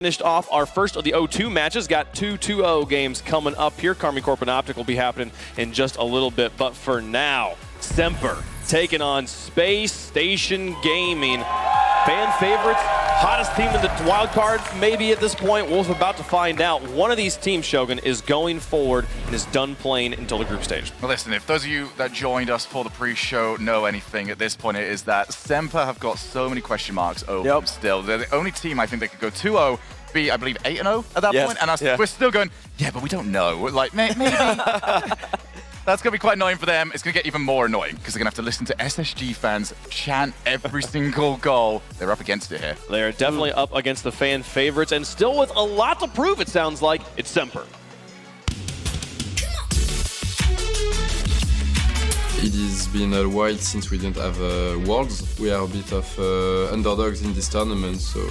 Finished off our first of the 0-2 matches. Got two 2-0 games coming up here. Karmine Corp and Optic will be happening in just a little bit. But for now, SMPR taking on Spacestation Gaming. Fan favorites, hottest team in the wildcard, maybe at this point. We're about to find out. One of these teams, Shogun, is going forward and is done playing until the group stage. Well, listen, if those of you that joined us for the pre-show know anything at this point, it is that SMPR have got so many question marks open still. They're the only team I think that could go 2-0, be, I believe, 8-0 at that point. And we're still going, yeah, but we don't know. Like, maybe. That's going to be quite annoying for them. It's going to get even more annoying because they're going to have to listen to SSG fans chant every single goal. They're up against it here. They're definitely up against the fan favorites and still with a lot to prove, it sounds like. It's SMPR. It has been a while since we didn't have Worlds. We are a bit of underdogs in this tournament, so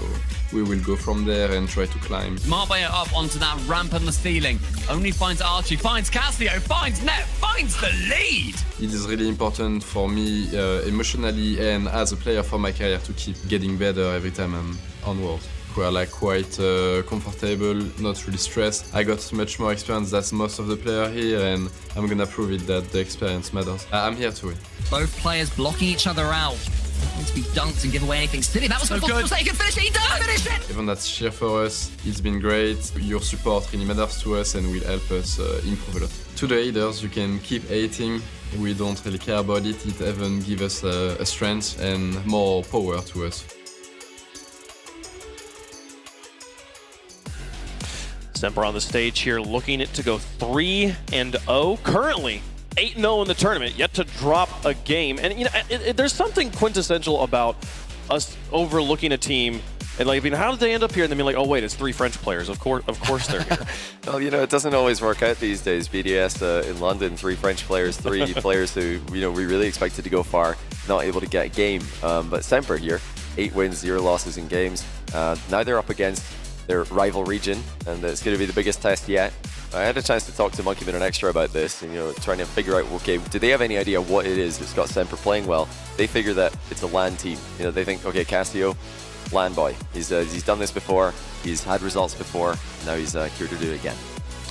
we will go from there and try to climb. Marbella up onto that ramp on the ceiling. Only finds Archie, finds Cassio, finds Net, finds the lead! It is really important for me emotionally and as a player for my career to keep getting better every time I'm on Worlds. We are like quite comfortable, not really stressed. I got much more experience than most of the players here, and I'm gonna prove it that the experience matters. I'm here to win. Both players blocking each other out. Need to be dunked and give away anything silly. That was so good. He can finish it. He does finish it. Even that's cheer for us. It's been great. Your support really matters to us and will help us improve a lot. To the haters, you can keep hating. We don't really care about it. It even gives us a strength and more power to us. SMPR on the stage here, looking to go 3-0. Currently 8-0 in the tournament, yet to drop a game. And you know, there's something quintessential about us overlooking a team. And like, I mean, how did they end up here? And then be like, oh wait, it's 3 French players. Of course they're here. Well, you know, it doesn't always work out these days. BDS in London, 3 French players, 3 players who, you know, we really expected to go far, not able to get a game. But SMPR here, 8 wins, 0 losses in games. Now they're up against their rival region, and it's going to be the biggest test yet. I had a chance to talk to Monkeyman and Extra about this, and, you know, trying to figure out, okay, do they have any idea what it is that's got SMPR playing well? They figure that it's a LAN team. You know, they think, okay, Cassio, LAN boy. He's done this before. He's had results before. Now he's here to do it again.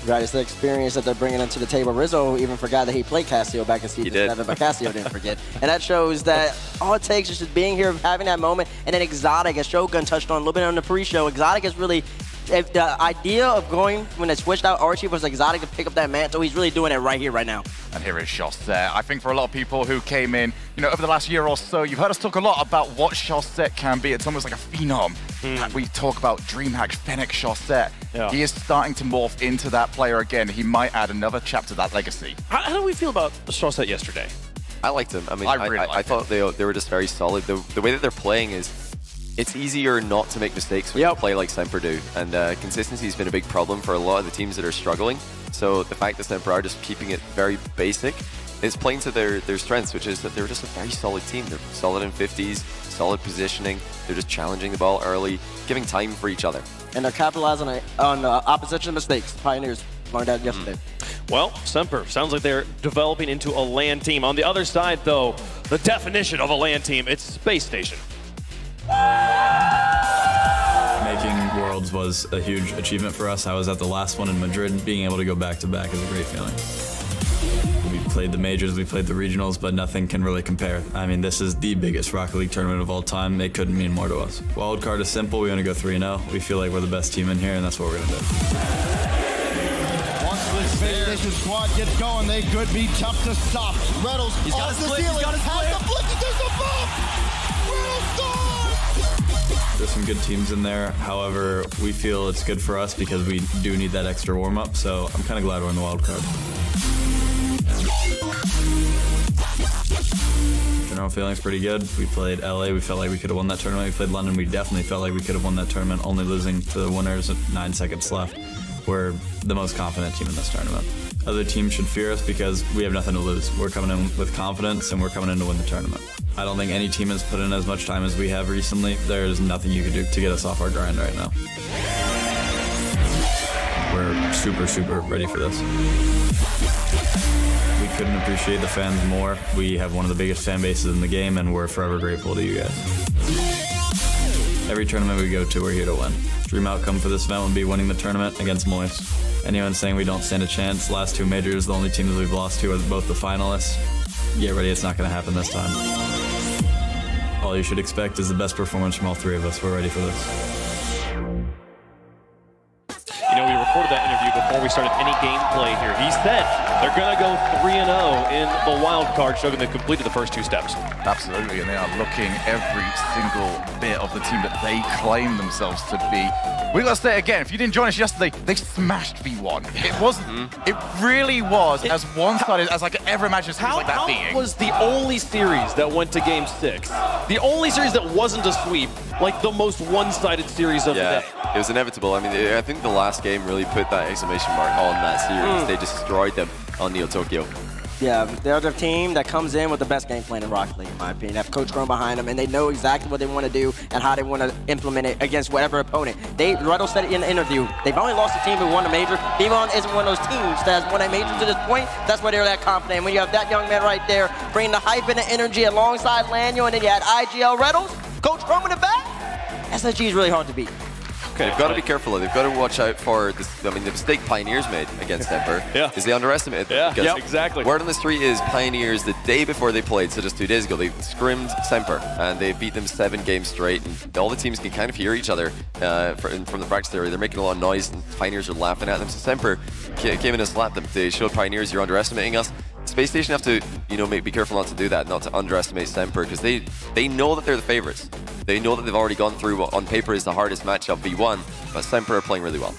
Right, it's the experience that they're bringing into the table. Rizzo even forgot that he played Cassio back in season 7, but Cassio didn't forget. And that shows that all it takes is just being here, having that moment, and then Exotic, as Shogun touched on a little bit on the pre-show, Exotic is really, if the idea of going, when they switched out Archie, was Exotic to pick up that mantle, he's really doing it right here, right now. And here is Chaussette. I think for a lot of people who came in, you know, over the last year or so, you've heard us talk a lot about what Chaussette can be. It's almost like a phenom. We talk about DreamHack, Fennec, Chaussette. Yeah. He is starting to morph into that player again. He might add another chapter to that legacy. How do we feel about Chaussette yesterday? I liked him. I mean, I thought they were just very solid. The way that they're playing is, it's easier not to make mistakes when you play like SMPR do, and consistency has been a big problem for a lot of the teams that are struggling. So the fact that SMPR are just keeping it very basic is playing to their strengths, which is that they're just a very solid team. They're solid in 50s, solid positioning, they're just challenging the ball early, giving time for each other. And they're capitalizing on opposition mistakes. Pioneers learned that yesterday. Well, SMPR sounds like they're developing into a LAN team. On the other side, though, the definition of a LAN team, it's Space Station. Making Worlds was a huge achievement for us. I was at the last one in Madrid. Being able to go back-to-back is a great feeling. We played the majors, we played the regionals, but nothing can really compare. I mean, this is the biggest Rocket League tournament of all time. It couldn't mean more to us. Wildcard is simple. We want to go 3-0. We feel like we're the best team in here, and that's what we're going to do. Once this Spacestation squad gets going, they could be tough to stop. Reynolds he's got his split, he's got his split. The flick, there's a bomb! Reynolds scores! There's some good teams in there. However, we feel it's good for us because we do need that extra warm-up, so I'm kind of glad we're in the wild card. General feeling's pretty good. We played LA, we felt like we could have won that tournament. We played London, we definitely felt like we could have won that tournament, only losing to the winners at 9 seconds left. We're the most confident team in this tournament. Other teams should fear us because we have nothing to lose. We're coming in with confidence and we're coming in to win the tournament. I don't think any team has put in as much time as we have recently. There's nothing you can do to get us off our grind right now. We're super, super ready for this. We couldn't appreciate the fans more. We have one of the biggest fan bases in the game and we're forever grateful to you guys. Every tournament we go to, we're here to win. Dream outcome for this event would be winning the tournament against Moist. Anyone saying we don't stand a chance, last 2 majors, the only teams we've lost to are both the finalists. Get ready, it's not going to happen this time. All you should expect is the best performance from all 3 of us. We're ready for this. You know, we recorded that interview before we started any gameplay here. He said they're going to go 3-0 in the wild card, showing they completed the first 2 steps. Absolutely, and they are looking every single bit of the team that they claim themselves to be. We got to say it again, if you didn't join us yesterday, they smashed V1. It wasn't, it really was as one-sided as I could ever imagine something like that being. How was the only series that went to Game 6? The only series that wasn't a sweep, like the most one-sided series of the day. It was inevitable. I mean, I think the last game really put that exclamation mark on that series. They destroyed them on Neo Tokyo. Yeah, they're the team that comes in with the best game plan in Rocket League, in my opinion. They have Coach Chrome behind them, and they know exactly what they want to do and how they want to implement it against whatever opponent. Ruddle said it in the interview. They've only lost a team who won a major. V1 isn't one of those teams that has won a major to this point. That's why they're that confident. When you have that young man right there, bringing the hype and the energy alongside Lanyo, and then you had IGL Reynolds, Coach Chrome in the back, SSG is really hard to beat. They've got to be careful. They've got to watch out for this. I mean, the mistake Pioneers made against Semper is they underestimated them. Yeah, exactly. Word on the street is Pioneers, the day before they played, so just 2 days ago, they scrimmed Semper, and they beat them 7 games straight. And all the teams can kind of hear each other from the practice area. They're making a lot of noise, and Pioneers are laughing at them. So Semper came in and slapped them. They showed Pioneers, you're underestimating us. Space Station have to, be careful not to do that, not to underestimate Semper, because they know that they're the favorites. They know that they've already gone through what on paper is the hardest matchup, V1, but Semper are playing really well.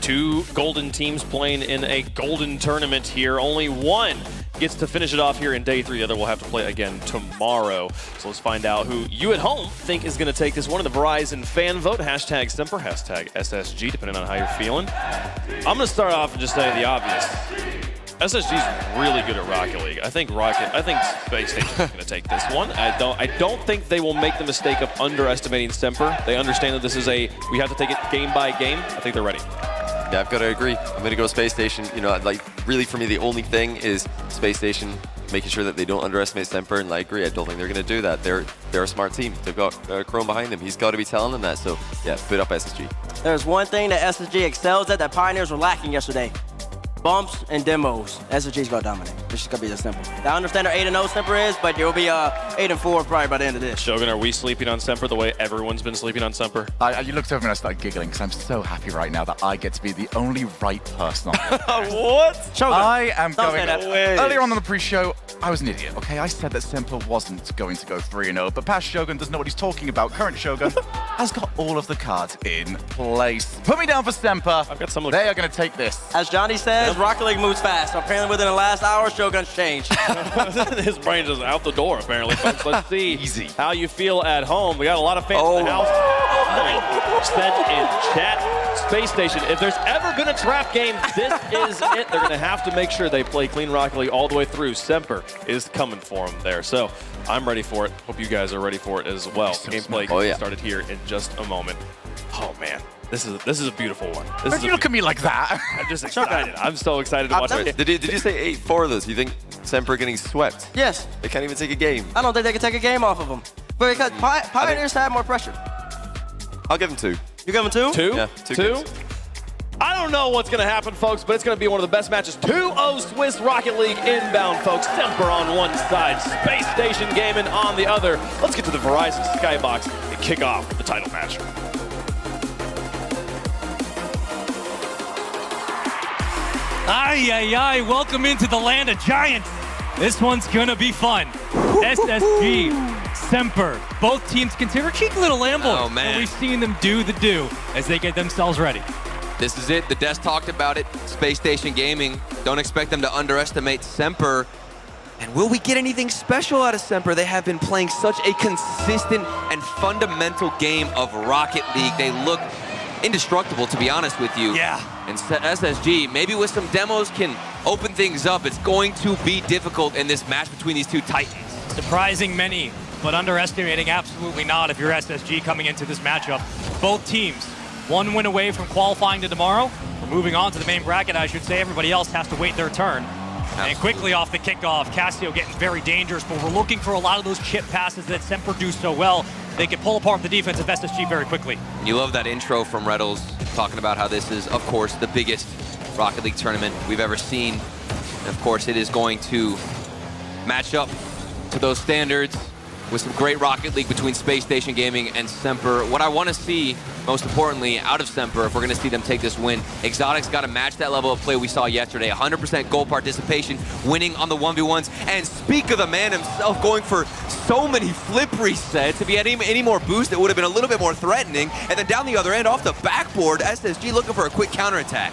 2 golden teams playing in a golden tournament here. Only one gets to finish it off here in day 3. The other will have to play again tomorrow. So let's find out who you at home think is going to take this one in the Verizon fan vote. Hashtag Semper, hashtag SSG, depending on how you're feeling. I'm going to start off and just say the obvious. SSG's really good at Rocket League. I think Space Station is going to take this one. I don't think they will make the mistake of underestimating Semper. They understand that this is we have to take it game by game. I think they're ready. Yeah, I've got to agree. I'm going to go Space Station. Really for me, the only thing is Space Station making sure that they don't underestimate Semper, and I agree. I don't think they're going to do that. They're a smart team. They've got Chrome behind them. He's got to be telling them that. So yeah, put up SSG. There's one thing that SSG excels at that Pioneers were lacking yesterday. Bumps and demos. SSG's gonna dominate. This is gonna be the simple. I understand our 8-0 Semper is, but you'll be 8-4 probably by the end of this. Shogun, are we sleeping on Semper the way everyone's been sleeping on Semper? You looked over and I started giggling because I'm so happy right now that I get to be the only right person on this. What? Shogun, I am going. Away. Earlier on the pre-show, I was an idiot. Okay, I said that Semper wasn't going to go 3-0, but past Shogun doesn't know what he's talking about. Current Shogun has got all of the cards in place. Put me down for Semper. I've got some. They are going to take this. As Johnny says, Rocket League moves fast. So apparently within the last hour, Shogun's changed. His brain is out the door, apparently, folks. Let's see Easy. how you feel at home. We got a lot of fans in the house. Sent in chat. Space Station, if there's ever been a trap game, this is it. They're going to have to make sure they play clean Rocket League all the way through. Semper is coming for them there. So I'm ready for it. Hope you guys are ready for it as well. Gameplay started here in just a moment. Oh, man. This is a beautiful one. Why do you look at me like that? I'm just excited. I'm so excited to watch it. Did you say 8-4 of those? You think Semper getting swept? Yes. They can't even take a game. I don't think they can take a game off of them. But because Pioneers have more pressure. I'll give them 2. You give them 2? 2? Yeah, 2 games. I don't know what's going to happen, folks, but it's going to be one of the best matches. 2-0 Swiss Rocket League inbound, folks. Semper on one side, Space Station Gaming on the other. Let's get to the Verizon Skybox and kick off the title match. Ay, welcome into the land of giants. This one's gonna be fun. SSG, Semper, both teams consider cheeky little Lambo. Oh, man. And we've seen them do the do as they get themselves ready. This is it. The desk talked about it. Space Station Gaming. Don't expect them to underestimate Semper. And will we get anything special out of Semper? They have been playing such a consistent and fundamental game of Rocket League. They look indestructible, to be honest with you. Yeah. And SSG, maybe with some demos, can open things up. It's going to be difficult in this match between these two titans. Surprising many, but underestimating absolutely not if you're SSG coming into this matchup. Both teams, one win away from qualifying to tomorrow. We're moving on to the main bracket, I should say. Everybody else has to wait their turn. Absolutely. And quickly off the kickoff, Casio getting very dangerous, but we're looking for a lot of those chip passes that Semper do so well. they can pull apart the defense of SSG very quickly. You love that intro from Reddles talking about how this is, of course, the biggest Rocket League tournament we've ever seen. And of course, it is going to match up to those standards with some great Rocket League between Spacestation Gaming and SMPR. What I want to see, most importantly, out of SMPR, if we're going to see them take this win, Exotic's got to match that level of play we saw yesterday. 100% goal participation, winning on the 1v1s, and speak of the man himself, going for so many flip resets. If he had any more boost, it would have been a little bit more threatening. And then down the other end, off the backboard, SSG looking for a quick counterattack.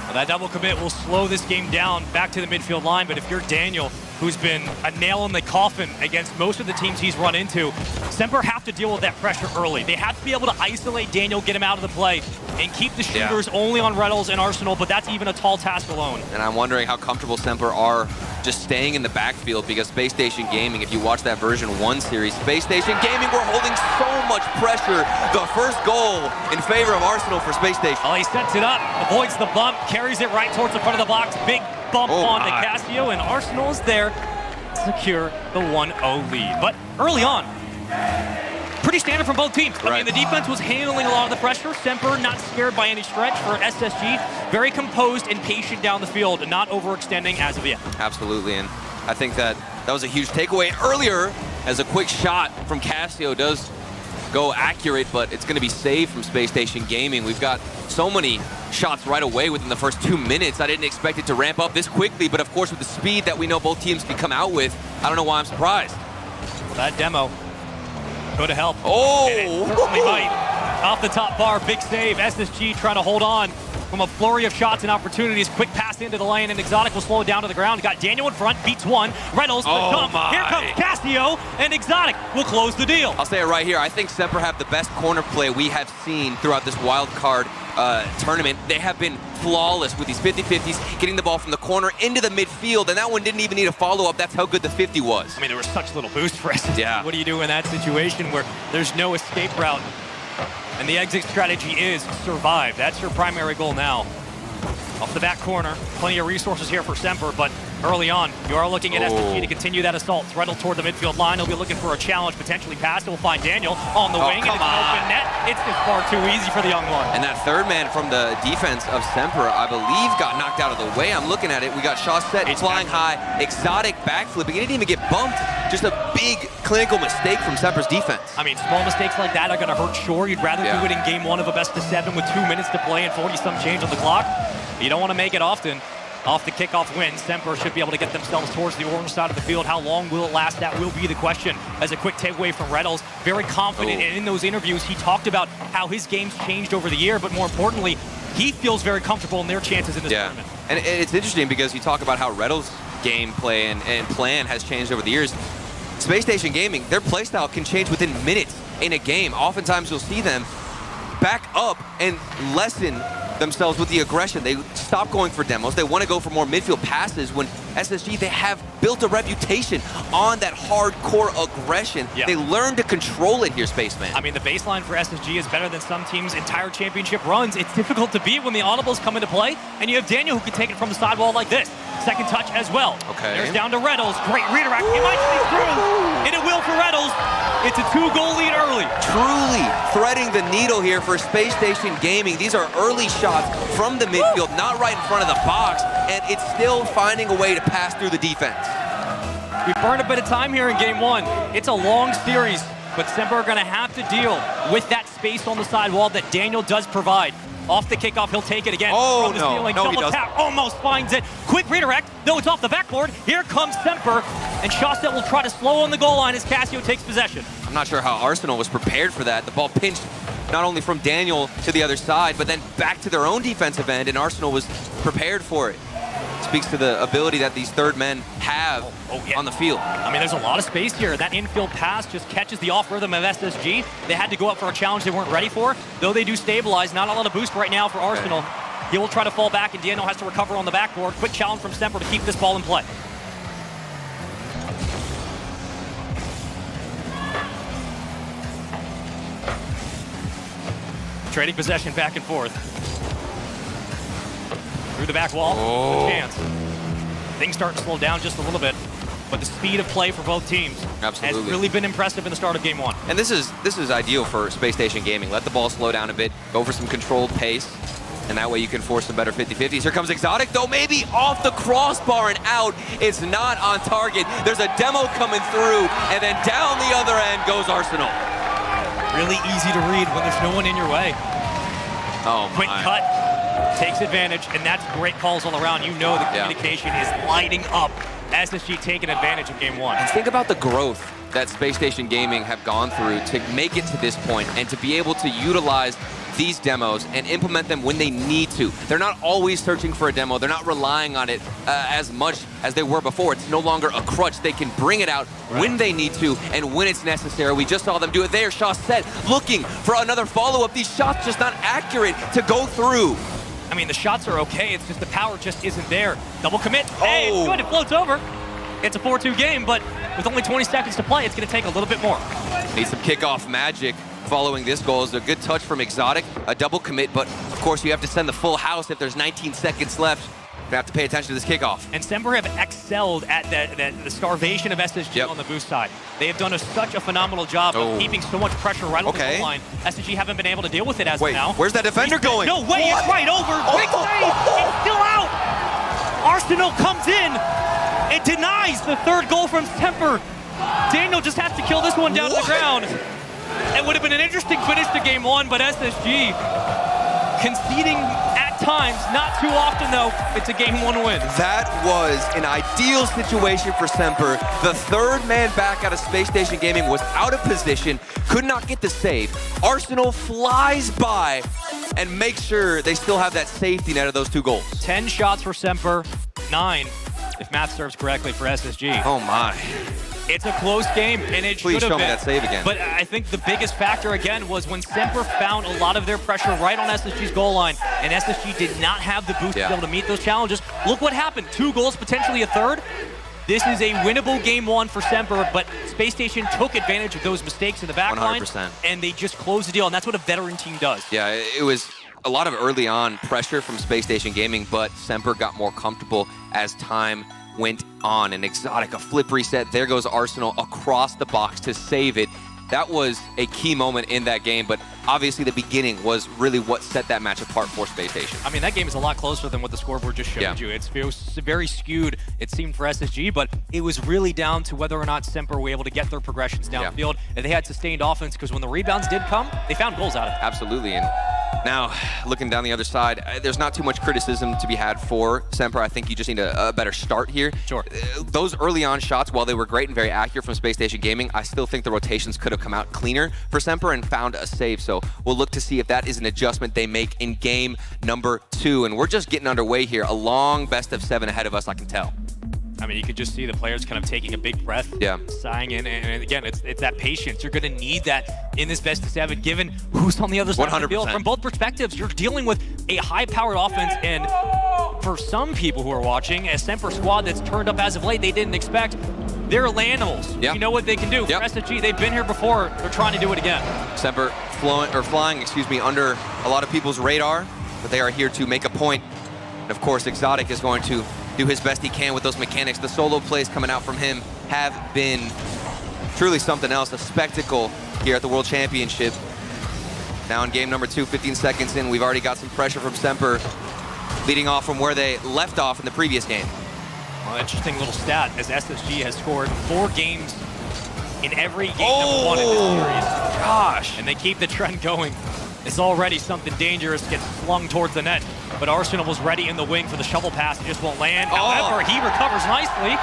Well, that double commit will slow this game down back to the midfield line, but if you're Daniel, who's been a nail in the coffin against most of the teams he's run into, SMPR have to deal with that pressure early. They have to be able to isolate Daniel, get him out of the play, and keep the shooters only on Reynolds and Arsenal, but that's even a tall task alone. And I'm wondering how comfortable SMPR are just staying in the backfield, because Space Station Gaming, if you watch that version 1 series, Space Station Gaming were holding so much pressure. The first goal in favor of Arsenal for Space Station. Well, he sets it up, avoids the bump, carries it right towards the front of the box. Big bump on to Casio, and Arsenal is there to secure the 1-0 lead. But early on, pretty standard from both teams. I mean, the defense was handling a lot of the pressure. SMPR not scared by any stretch. For SSG, very composed and patient down the field and not overextending as of yet. Absolutely, and I think that was a huge takeaway earlier, as a quick shot from Casio does go accurate, but it's going to be saved from Space Station Gaming. We've got so many shots right away within the first 2 minutes. I didn't expect it to ramp up this quickly, but of course with the speed that we know both teams can come out with, I don't know why I'm surprised. Well, that demo could have helped. Oh! It certainly might. Off the top bar, big save. SSG trying to hold on from a flurry of shots and opportunities. Quick pass into the lane, and Exotic will slow it down to the ground. Got Daniel in front, beats one. Reynolds, the dump. Here comes Casio, and Exotic will close the deal. I'll say it right here. I think SMPR have the best corner play we have seen throughout this wild card tournament. They have been flawless with these 50-50s, getting the ball from the corner into the midfield, and that one didn't even need a follow-up. That's how good the 50 was. I mean, there was such little boost for SSG. Yeah. What do you do in that situation where there's no escape route? And the exit strategy is survive. That's your primary goal now. Off the back corner, plenty of resources here for SMPR, but early on, you are looking at SSG to continue that assault. Threadle toward the midfield line. He'll be looking for a challenge, potentially pass. He'll find Daniel on the wing, and it's an open net. It's just far too easy for the young one. And that third man from the defense of SMPR, I believe, got knocked out of the way. I'm looking at it. We got Shaw set, flying high, Exotic backflipping. He didn't even get bumped. Just a big clinical mistake from SMPR's defense. I mean, small mistakes like that are going to hurt, sure. You'd rather do it in game 1 of a best-of-7 with 2 minutes to play and 40-some change on the clock. You don't want to make it often. Off the kickoff win, SMPR should be able to get themselves towards the orange side of the field. How long will it last? That will be the question. As a quick takeaway from Reynolds, very confident, and in those interviews, he talked about how his game's changed over the year, but more importantly, he feels very comfortable in their chances in this tournament. And it's interesting because you talk about how Reynolds' gameplay and plan has changed over the years. Space Station Gaming, their playstyle can change within minutes in a game. Oftentimes, you'll see them back up and lessen themselves with the aggression. They stop going for demos. They want to go for more midfield passes. When SSG, they have built a reputation on that hardcore aggression. They learn to control it here, Spaceman. I mean, the baseline for SSG is better than some teams' entire championship runs. It's difficult to beat when the audibles come into play, and you have Daniel who can take it from the sidewall like this. Second touch as well. Okay. There's down to Reynolds. Great redirect. It might be through, and it will for Reynolds. It's a 2-goal lead early. Truly threading the needle here for Space Station Gaming. These are early shots from the midfield, not right in front of the box, and it's still finding a way to pass through the defense. We burned a bit of time here in game 1. It's a long series, but SMPR are going to have to deal with that space on the sidewall that Daniel does provide. Off the kickoff, he'll take it again. Oh, no. Ceiling, no, he double doesn't. tap, almost finds it. Quick redirect, though it's off the backboard. Here comes SMPR, and Shawset will try to slow on the goal line as Casio takes possession. I'm not sure how Arsenal was prepared for that. The ball pinched not only from Daniel to the other side, but then back to their own defensive end, and Arsenal was prepared for it. Speaks to the ability that these third men have on the field. I mean, there's a lot of space here. That infield pass just catches the off rhythm of SSG. They had to go up for a challenge they weren't ready for, though they do stabilize. Not a lot of boost right now for Arsenal. He will try to fall back, and Daniel has to recover on the backboard. Quick challenge from SMPR to keep this ball in play. Trading possession back and forth. Through the back wall, a chance. Things start to slow down just a little bit. but the speed of play for both teams has really been impressive in the start of game 1. And this is ideal for Spacestation Gaming. Let the ball slow down a bit, go for some controlled pace, and that way you can force some better 50-50s. Here comes Exotic, though, maybe off the crossbar and out. It's not on target. There's a demo coming through, and then down the other end goes Arsenal. Really easy to read when there's no one in your way. Oh, Quick cut, takes advantage, and that's great calls all around. You know the communication is lighting up. SSG taking advantage of game 1. And think about the growth that Spacestation Gaming have gone through to make it to this point and to be able to utilize these demos and implement them when they need to. They're not always searching for a demo. They're not relying on it as much as they were before. It's no longer a crutch. They can bring it out when they need to and when it's necessary. We just saw them do it there. Shaw set, looking for another follow-up. These shots just not accurate to go through. I mean, the shots are okay. It's just the power just isn't there. Double commit. Hey, it's good. It floats over. It's a 4-2 game, but with only 20 seconds to play, it's going to take a little bit more. Need some kickoff magic following this goal. Is a good touch from Exotic, a double commit, but of course you have to send the full house if there's 19 seconds left. You have to pay attention to this kickoff. And SMPR have excelled at the starvation of SSG on the boost side. They have done such a phenomenal job of keeping so much pressure right on the goal line. SSG haven't been able to deal with it as of now. Where's that defender going? No way, it's right over. Big save, it's still out. Arsenal comes in. It denies the third goal from SMPR. Daniel just has to kill this one down to the ground. It would have been an interesting finish to game 1, but SSG conceding at times, not too often though. It's a game 1 win. That was an ideal situation for SMPR. The third man back out of Spacestation Gaming was out of position, could not get the save. Arsenal flies by and makes sure they still have that safety net of those 2 goals. 10 shots for SMPR, 9, if math serves correctly, for SSG. Oh my. It's a close game, and it should have been. Please show me that save again. But I think the biggest factor, again, was when SMPR found a lot of their pressure right on SSG's goal line, and SSG did not have the boost to be able to meet those challenges. Look what happened. 2 goals, potentially a third. This is a winnable game 1 for SMPR, but Space Station took advantage of those mistakes in the back line, and they just closed the deal, and that's what a veteran team does. Yeah, it was a lot of early on pressure from Space Station Gaming, but SMPR got more comfortable as time went on. An Exotic, a flip reset. There goes Arsenal across the box to save it. That was a key moment in that game, but obviously the beginning was really what set that match apart for Space Station. I mean, that game is a lot closer than what the scoreboard just showed you. It was very skewed, it seemed, for SSG, but it was really down to whether or not SMPR were able to get their progressions downfield, and they had sustained offense, because when the rebounds did come, they found goals out of it. Absolutely, and now, looking down the other side, there's not too much criticism to be had for SMPR. I think you just need a better start here. Sure. Those early on shots, while they were great and very accurate from Space Station Gaming, I still think the rotations could have come out cleaner for SMPR and found a save. So we'll look to see if that is an adjustment they make in game number 2. And we're just getting underway here. A long best of 7 ahead of us, I can tell. I mean, you could just see the players kind of taking a big breath, sighing in, and again, it's that patience. You're going to need that in this best of 7, given who's on the other side of the field. From both perspectives, you're dealing with a high-powered offense, and for some people who are watching, a SMPR squad that's turned up as of late, they didn't expect. They're animals. You know what they can do. For SSG, they've been here before. They're trying to do it again. SMPR flying, under a lot of people's radar, but they are here to make a point. And of course, Exotic is going to do his best he can with those mechanics. The solo plays coming out from him have been truly something else, a spectacle here at the World Championship. Now in game number 2, 15 seconds in, we've already got some pressure from SMPR, leading off from where they left off in the previous game. Well, interesting little stat, as SSG has scored 4 games in every game number 1 in this series. Gosh. And they keep the trend going. It's already something dangerous gets slung towards the net. But Arsenal was ready in the wing for the shovel pass. It just won't land. However, he recovers nicely.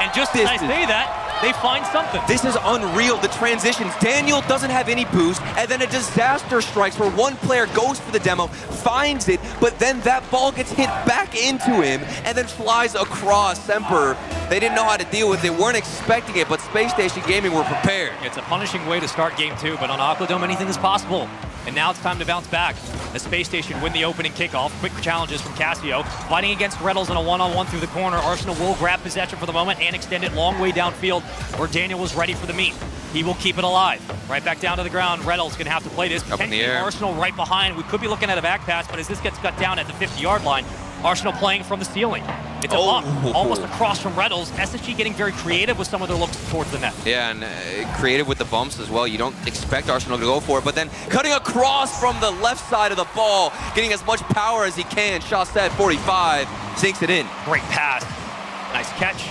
And just as I say that, they find something. This is unreal, the transitions. Daniel doesn't have any boost, and then a disaster strikes where one player goes for the demo, finds it, but then that ball gets hit back into him and then flies across. SMPR, they didn't know how to deal with it, weren't expecting it, but Space Station Gaming were prepared. It's a punishing way to start game 2, but on Aquadome, anything is possible. And now it's time to bounce back. The Space Station win the opening kickoff. Quick challenges from Casio. Fighting against Reynolds in a one-on-one through the corner. Arsenal will grab possession for the moment and extend it long way downfield where Daniel was ready for the meet. He will keep it alive. Right back down to the ground. Reynolds going to have to play this. Up in the air. Arsenal right behind. We could be looking at a back pass, but as this gets cut down at the 50-yard line, Arsenal playing from the ceiling. It's a bump, almost across from Reddles. SSG getting very creative with some of their looks towards the net. Yeah, and creative with the bumps as well. You don't expect Arsenal to go for it, but then cutting across from the left side of the ball, getting as much power as he can. Chaussette, 45, sinks it in. Great pass. Nice catch.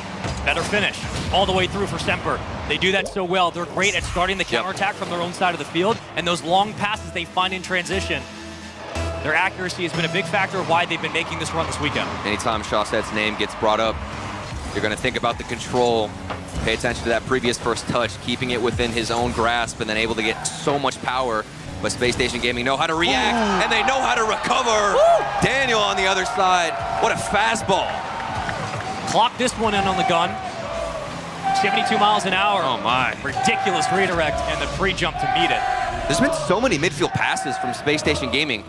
Better finish. All the way through for Semper. They do that so well. They're great at starting the counterattack from their own side of the field, and those long passes they find in transition. Their accuracy has been a big factor of why they've been making this run this weekend. Anytime Chaussette's name gets brought up, you're going to think about the control. Pay attention to that previous first touch, keeping it within his own grasp and then able to get so much power. But Spacestation Gaming know how to react, and they know how to recover. Daniel on the other side. What a fastball. Clock this one in on the gun. 72 miles an hour. Oh my. Ridiculous redirect and the pre-jump to meet it. There's been so many midfield passes from Spacestation Gaming.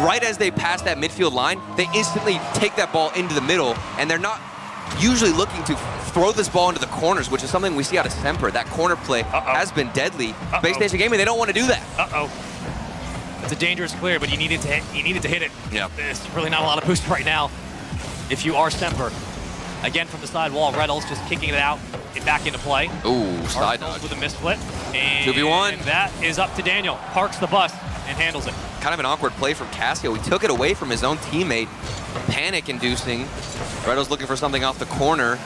Right as they pass that midfield line, they instantly take that ball into the middle, and they're not usually looking to throw this ball into the corners, which is something we see out of Semper. That corner play has been deadly. Spacestation Gaming, they don't want to do that. It's a dangerous clear, but you needed to hit it. Yeah. There's really not a lot of boost right now if you are Semper. Again, from the side wall, Reddles just kicking it out and back into play. Ooh, side dodge. With a misflip. And 2v1. that is up to Daniel. Parks the bus and handles it. Kind of an awkward play from Cassio. He took it away from his own teammate. Panic-inducing. Reddles looking for something off the corner.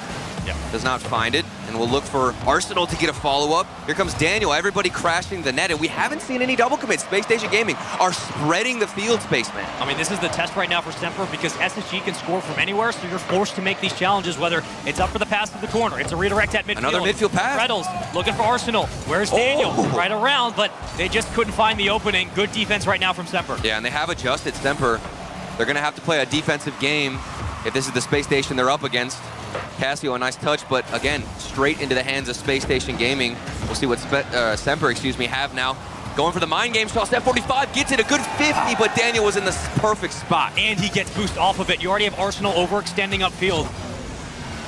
Does not find it, and we'll look for Arsenal to get a follow-up. Here comes Daniel, everybody crashing the net, and we haven't seen any double commits. Spacestation Gaming are spreading the field, Spaceman. I mean, this is the test right now for Semper because SSG can score from anywhere, so you're forced to make these challenges, whether it's up for the pass to the corner, it's a redirect at midfield. Another midfield pass. Reddles looking for Arsenal. Where's Daniel? Right around, but they just couldn't find the opening. Good defense right now from Semper. Yeah, and they have adjusted Semper. They're going to have to play a defensive game if this is the Space Station they're up against. Cassio, a nice touch, but again, straight into the hands of Spacestation Gaming. We'll see what Semper, have now. Going for the mind game, Chaussette 45, gets it a good 50, but Daniel was in the perfect spot. And he gets boost off of it. You already have Arsenal overextending upfield.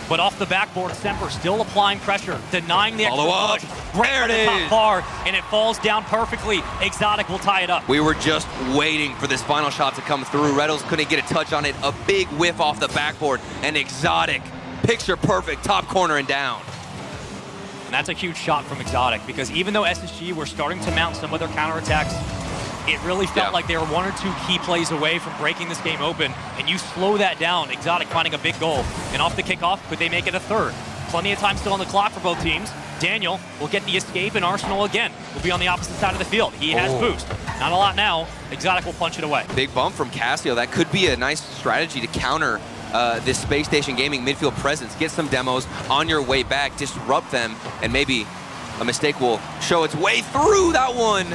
But off the backboard, Semper still applying pressure, denying the extra push. There it is. Top bar, and it falls down perfectly. Exotic will tie it up. We were just waiting for this final shot to come through. Reddles couldn't get a touch on it. A big whiff off the backboard, and Exotic, picture perfect, top corner and down. And that's a huge shot from Exotic, because even though SSG were starting to mount some of their counterattacks, it really felt like they were one or two key plays away from breaking this game open, and you slow that down, Exotic finding a big goal. And off the kickoff, could they make it a third? Plenty of time still on the clock for both teams. Daniel will get the escape, and Arsenal again will be on the opposite side of the field. He has boost. Not a lot now. Exotic will punch it away. Big bump from Cassio. That could be a nice strategy to counter this Space Station Gaming midfield presence. Get some demos on your way back, disrupt them, and maybe a mistake will show its way through that one.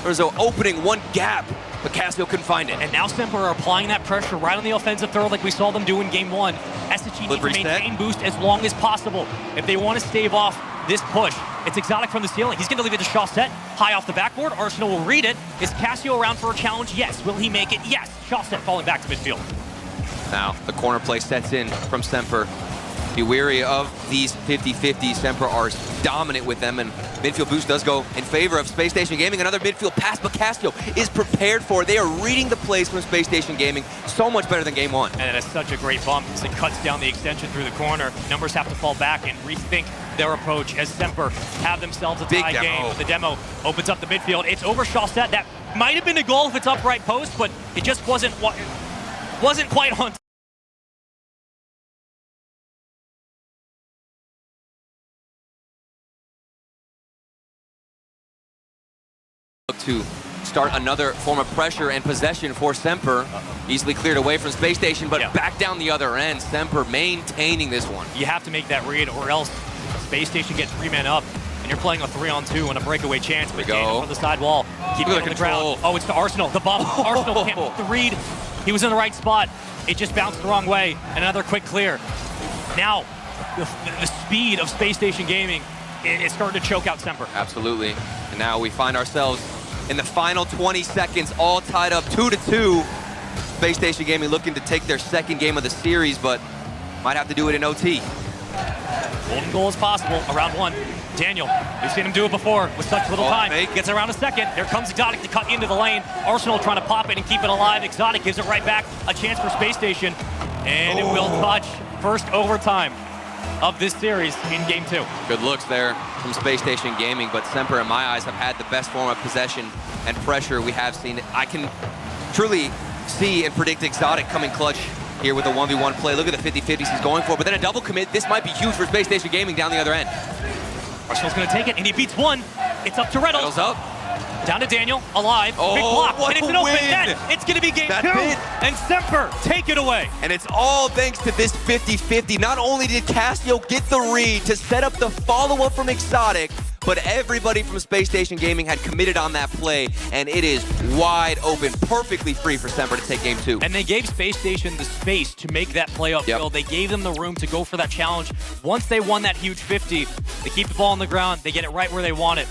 There's an opening, one gap, but Cassio couldn't find it. And now Semper are applying that pressure right on the offensive third like we saw them do in game one. SSG needs to maintain boost as long as possible. If they want to stave off this push, it's Exotic from the ceiling. He's going to leave it to Chaussette, high off the backboard. Arsenal will read it. Is Cassio around for a challenge? Yes. Will he make it? Yes. Chaussette falling back to midfield. Now, the corner play sets in from Semper. Be wary of these 50-50. Semper are dominant with them, and midfield boost does go in favor of Space Station Gaming. Another midfield pass, but Cassio is prepared for it. They are reading the plays from Space Station Gaming so much better than game one. And it is such a great bump as it cuts down the extension through the corner. Numbers have to fall back and rethink their approach as Semper have themselves a tie game. The demo opens up the midfield. It's over Chaussette. That might have been a goal if it's upright post, but it just wasn't quite on. To start another form of pressure and possession for Semper. Easily cleared away from Space Station, but back down the other end. Semper maintaining this one. You have to make that read, or else Space Station gets 3 men up, and you're playing a 3-on-2 and a breakaway chance. But Daniel from the side wall, keeping it on the ground. Oh, it's to Arsenal. The bump. Arsenal can't the read. He was in the right spot. It just bounced the wrong way. And another quick clear. Now, the speed of Space Station Gaming is starting to choke out Semper. Absolutely. And now we find ourselves in the final 20 seconds, all tied up 2-2. Space Station Gaming looking to take their second game of the series, but might have to do it in OT. Golden goal is possible, around one. Daniel, we've seen him do it before with such little time. Gets around a second. Here comes Exotic to cut into the lane. Arsenal trying to pop it and keep it alive. Exotic gives it right back. A chance for Space Station. And it will touch first overtime of this series in game 2. Good looks there from Spacestation Gaming, but Semper, in my eyes, have had the best form of possession and pressure we have seen. I can truly see and predict Exotic coming clutch here with a 1v1 play. Look at the 50-50s he's going for, but then a double commit. This might be huge for Spacestation Gaming down the other end. Arsenal's going to take it, and he beats one. It's up to Reynolds. Reynolds up. Down to Daniel, alive, Oh, big block, what and it's a an open win. net. It's going to be game That's 2, it. and Semper take it away. And it's all thanks to this 50-50. Not only did Casio get the read to set up the follow-up from Exotic, but everybody from Spacestation Gaming had committed on that play, and it is wide open, perfectly free for Semper to take game 2. And they gave Spacestation the space to make that play upfield. They gave them the room to go for that challenge. Once they won that huge 50, they keep the ball on the ground, they get it right where they want it,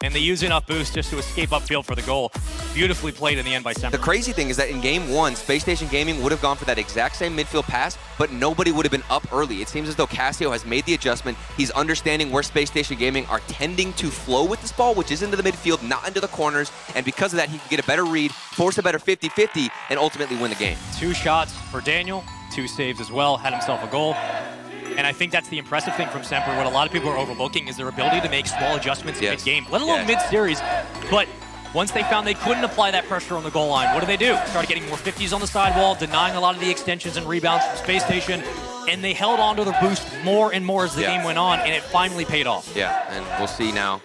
and they use enough boost just to escape upfield for the goal. Beautifully played in the end by Semper. The crazy thing is that in game 1, Spacestation Gaming would have gone for that exact same midfield pass, but nobody would have been up early. It seems as though Casio has made the adjustment. He's understanding where Spacestation Gaming are tending to flow with this ball, which is into the midfield, not into the corners, and because of that, he can get a better read, force a better 50-50, and ultimately win the game. 2 shots for Daniel, 2 saves as well, had himself a goal. And I think that's the impressive thing from Semper. What a lot of people are overlooking is their ability to make small adjustments mid-game, let alone mid-series. But once they found they couldn't apply that pressure on the goal line, what do? Started getting more 50s on the sidewall, denying a lot of the extensions and rebounds from Space Station, and they held on to their boost more and more as the game went on, and it finally paid off. Yeah, and we'll see now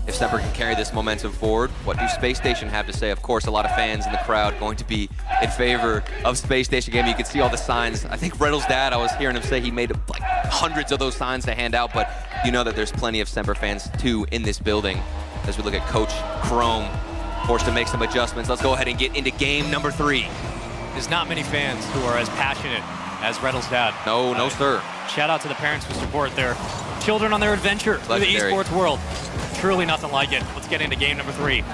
if Semper can carry this momentum forward. What do Space Station have to say? Of course, a lot of fans in the crowd going to be in favor of Space Station Gaming. You can see all the signs. I think Reynolds' dad, I was hearing him say he made like hundreds of those signs to hand out, but you know that there's plenty of Semper fans too in this building. As we look at Coach Chrome, forced to make some adjustments. Let's go ahead and get into game number 3. There's not many fans who are as passionate as Reynolds' dad. No, no sir. Shout out to the parents who support their children on their adventure through the esports world. Truly nothing like it. Let's get into game number 3.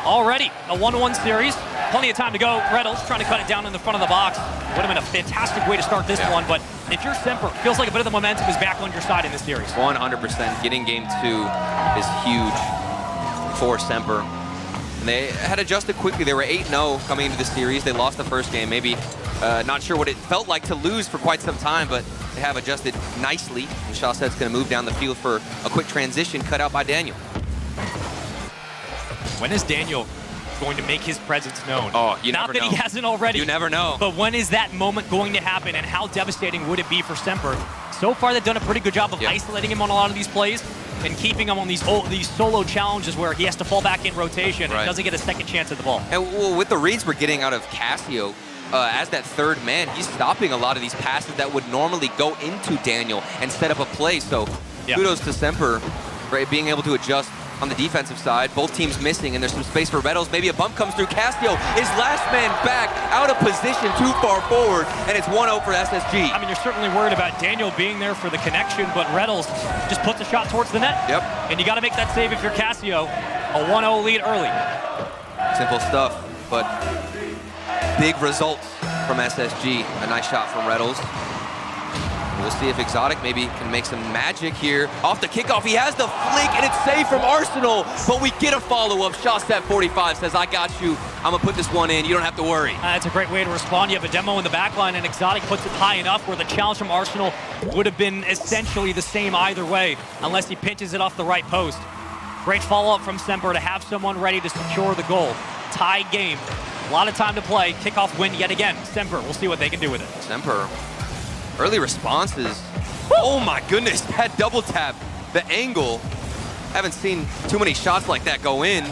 Already a 1-1 series. Plenty of time to go. Reynolds trying to cut it down in the front of the box. Would have been a fantastic way to start this one, but if you're Semper, feels like a bit of the momentum is back on your side in this series. 100%. Getting game 2 is huge for Semper. And they had adjusted quickly. They were 8-0 coming into the series. They lost the first game. Maybe not sure what it felt like to lose for quite some time, but they have adjusted nicely. And Shawset's going to move down the field for a quick transition cut out by Daniel. When is Daniel going to make his presence known? Oh, you Not never that know. he hasn't already. You never know. But when is that moment going to happen, and how devastating would it be for Semper? So far, they've done a pretty good job of isolating him on a lot of these plays and keeping him on these solo challenges where he has to fall back in rotation and doesn't get a second chance at the ball. And well, with the reads we're getting out of Casio, as that third man, he's stopping a lot of these passes that would normally go into Daniel and set up a play. So kudos to Semper for being able to adjust on the defensive side. Both teams missing, and there's some space for Reynolds. Maybe a bump comes through. Casio is last man back, out of position, too far forward, and it's 1-0 for SSG. I mean, you're certainly worried about Daniel being there for the connection, but Reynolds just puts a shot towards the net. Yep. And you got to make that save if you're Casio. A 1-0 lead early. Simple stuff, but big results from SSG. A nice shot from Reynolds. We'll see if Exotic maybe can make some magic here. Off the kickoff, he has the flick, and it's saved from Arsenal, but we get a follow-up. Shawset 45 says, I got you. I'm going to put this one in. You don't have to worry. That's a great way to respond. You have a demo in the back line, and Exotic puts it high enough where the challenge from Arsenal would have been essentially the same either way, unless he pinches it off the right post. Great follow-up from Semper to have someone ready to secure the goal. Tied game. A lot of time to play. Kickoff win yet again. Semper, we'll see what they can do with it. Semper. Early responses. Oh my goodness, that double tap, the angle. Haven't seen too many shots like that go in.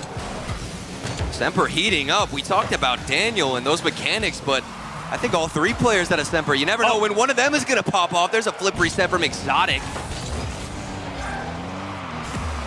Semper heating up. We talked about Daniel and those mechanics, but I think all 3 players out of Semper, you never know when one of them is gonna pop off. There's a flip reset from Exotic.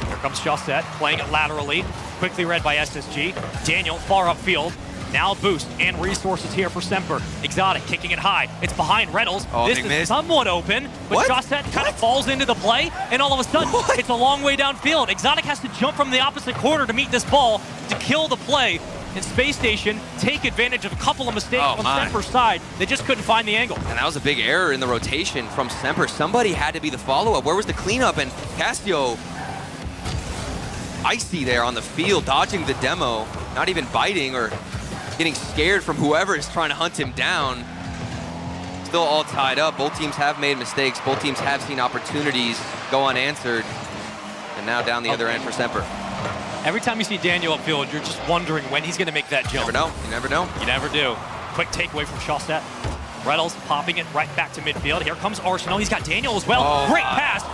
Here comes Shawset, playing it laterally. Quickly read by SSG. Daniel, far upfield. Now boost and resources here for Semper. Exotic kicking it high. It's behind Reynolds. This is somewhat open, but Shawset kind of falls into the play, and all of a sudden, it's a long way downfield. Exotic has to jump from the opposite corner to meet this ball to kill the play. And Space Station take advantage of a couple of mistakes on Semper's side. They just couldn't find the angle. And that was a big error in the rotation from Semper. Somebody had to be the follow-up. Where was the cleanup? And Casio, icy there on the field, dodging the demo, not even biting or getting scared from whoever is trying to hunt him down. still all tied up. Both teams have made mistakes. Both teams have seen opportunities go unanswered. And now down the other end for Semper. Every time you see Daniel upfield, you're just wondering when he's going to make that jump. You never know. You never know. You never do. Quick takeaway from Chaussette. Reynolds popping it right back to midfield. Here comes Arsenal. He's got Daniel as well. Oh, Great pass.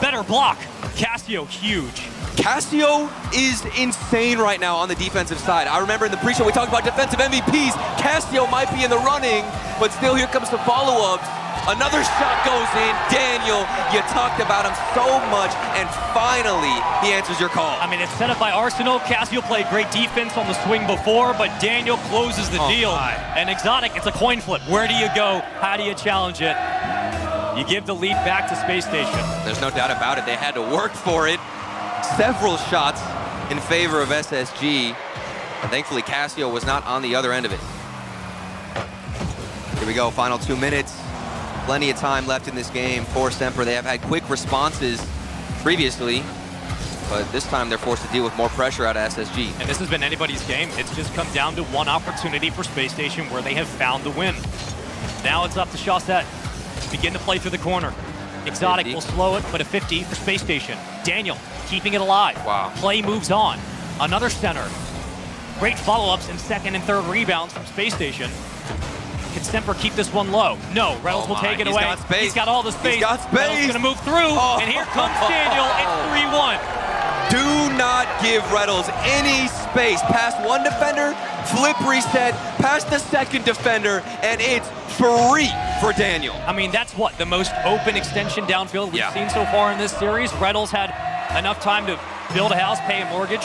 Better block. Cassio, huge. Cassio is insane right now on the defensive side. I remember in the pre-show we talked about defensive MVPs. Cassio might be in the running, but still here comes the follow-ups. Another shot goes in. Daniel, you talked about him so much, and finally he answers your call. I mean, it's set up by Arsenal. Cassio played great defense on the swing before, but Daniel closes the deal. And Exotic, it's a coin flip. Where do you go? How do you challenge it? You give the lead back to Space Station. There's no doubt about it. They had to work for it. Several shots in favor of SSG. And thankfully, Cassio was not on the other end of it. Here we go, final 2 minutes. Plenty of time left in this game for Semper. They have had quick responses previously, but this time they're forced to deal with more pressure out of SSG. And this has been anybody's game. It's just come down to one opportunity for Space Station where they have found the win. Now it's up to Chaussette to begin to play through the corner. Exotic 50. Will slow it, but a 50 for Space Station. Daniel keeping it alive. Wow. Play moves on. Another center. Great follow-ups and second and third rebounds from Space Station. Can Semper keep this one low? No, Reynolds will take it away. Got space. He's got all the space. He's got space. Reynolds gonna move through, and here comes Daniel. It's 3-1. Do not give Reynolds any space. Past one defender, flip reset, past the second defender, and it's free for Daniel. I mean, that's what, the most open extension downfield we've seen so far in this series. Reynolds had enough time to build a house, pay a mortgage.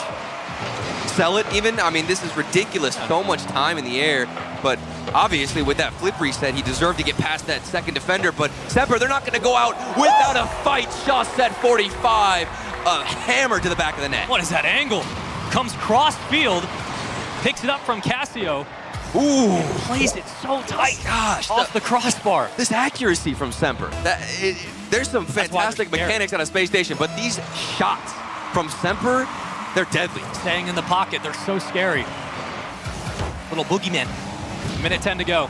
Sell it even. I mean, this is ridiculous. So much time in the air, but obviously with that flip reset, he deserved to get past that second defender, but Semper, they're not gonna go out without a fight. Chaussette 45, a hammer to the back of the net. What is that angle? Comes cross field, picks it up from Cassio. Ooh, plays it so tight. Gosh, off the crossbar. This accuracy from Semper. There's some fantastic mechanics on a Space Station, but these shots from Semper, they're deadly. Staying in the pocket, they're so scary. Little boogeyman. Minute 10 to go.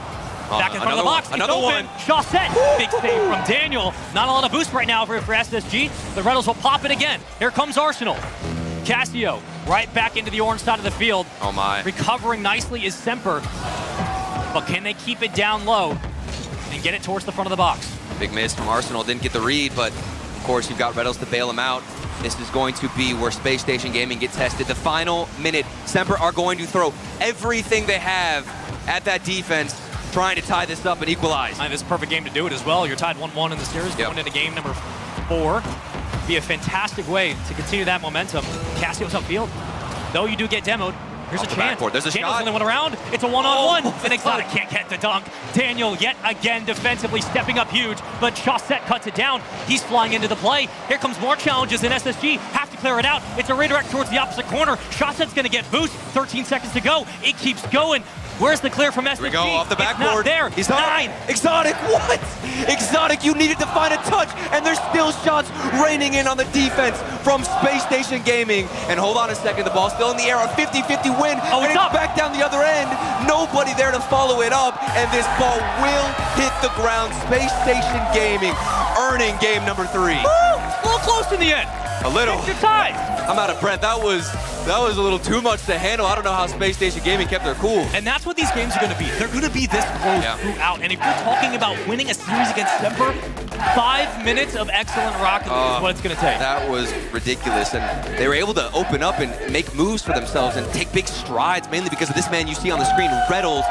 Back in front of the box. Another one. Chaussette. Big save from Daniel. Not a lot of boost right now for SSG. The Reynolds will pop it again. Here comes Arsenal. Cassio right back into the orange side of the field. Oh my. Recovering nicely is Semper. But can they keep it down low and get it towards the front of the box? Big miss from Arsenal. Didn't get the read, but of course you've got Reynolds to bail him out. This is going to be where Space Station Gaming get tested. The final minute, Semper are going to throw everything they have at that defense, trying to tie this up and equalize. This is a perfect game to do it as well. You're tied 1-1 in the series, going into game number 4. Be a fantastic way to continue that momentum. Cassio's upfield. Though you do get demoed, here's a chance. There's a Daniel's shot. only one around. It's a one-on-one. And Exotic can't get the dunk. Daniel yet again defensively stepping up huge, but Chaussette cuts it down. He's flying into the play. Here comes more challenges in SSG. Have to clear it out. It's a redirect towards the opposite corner. Chaussette's gonna get boost. 13 seconds to go. It keeps going. Where's the clear from SSG? Here we go, off the backboard. It's not there. He's 9. Exotic, what? Exotic, you needed to find a touch, and there's still shots raining in on the defense from Space Station Gaming. And hold on a second, the ball's still in the air, a 50-50 win, and it's back down the other end. Nobody there to follow it up, and this ball will hit the ground. Space Station Gaming earning game number 3. Woo! A little close in the end. A little. Extra time. I'm out of breath. That was a little too much to handle. I don't know how Space Station Gaming kept their cool. And that's what these games are going to be. They're going to be this close throughout. And if you're talking about winning a series against Semper, 5 minutes of excellent rocket is what it's going to take. That was ridiculous. And they were able to open up and make moves for themselves and take big strides, mainly because of this man you see on the screen, Reynolds.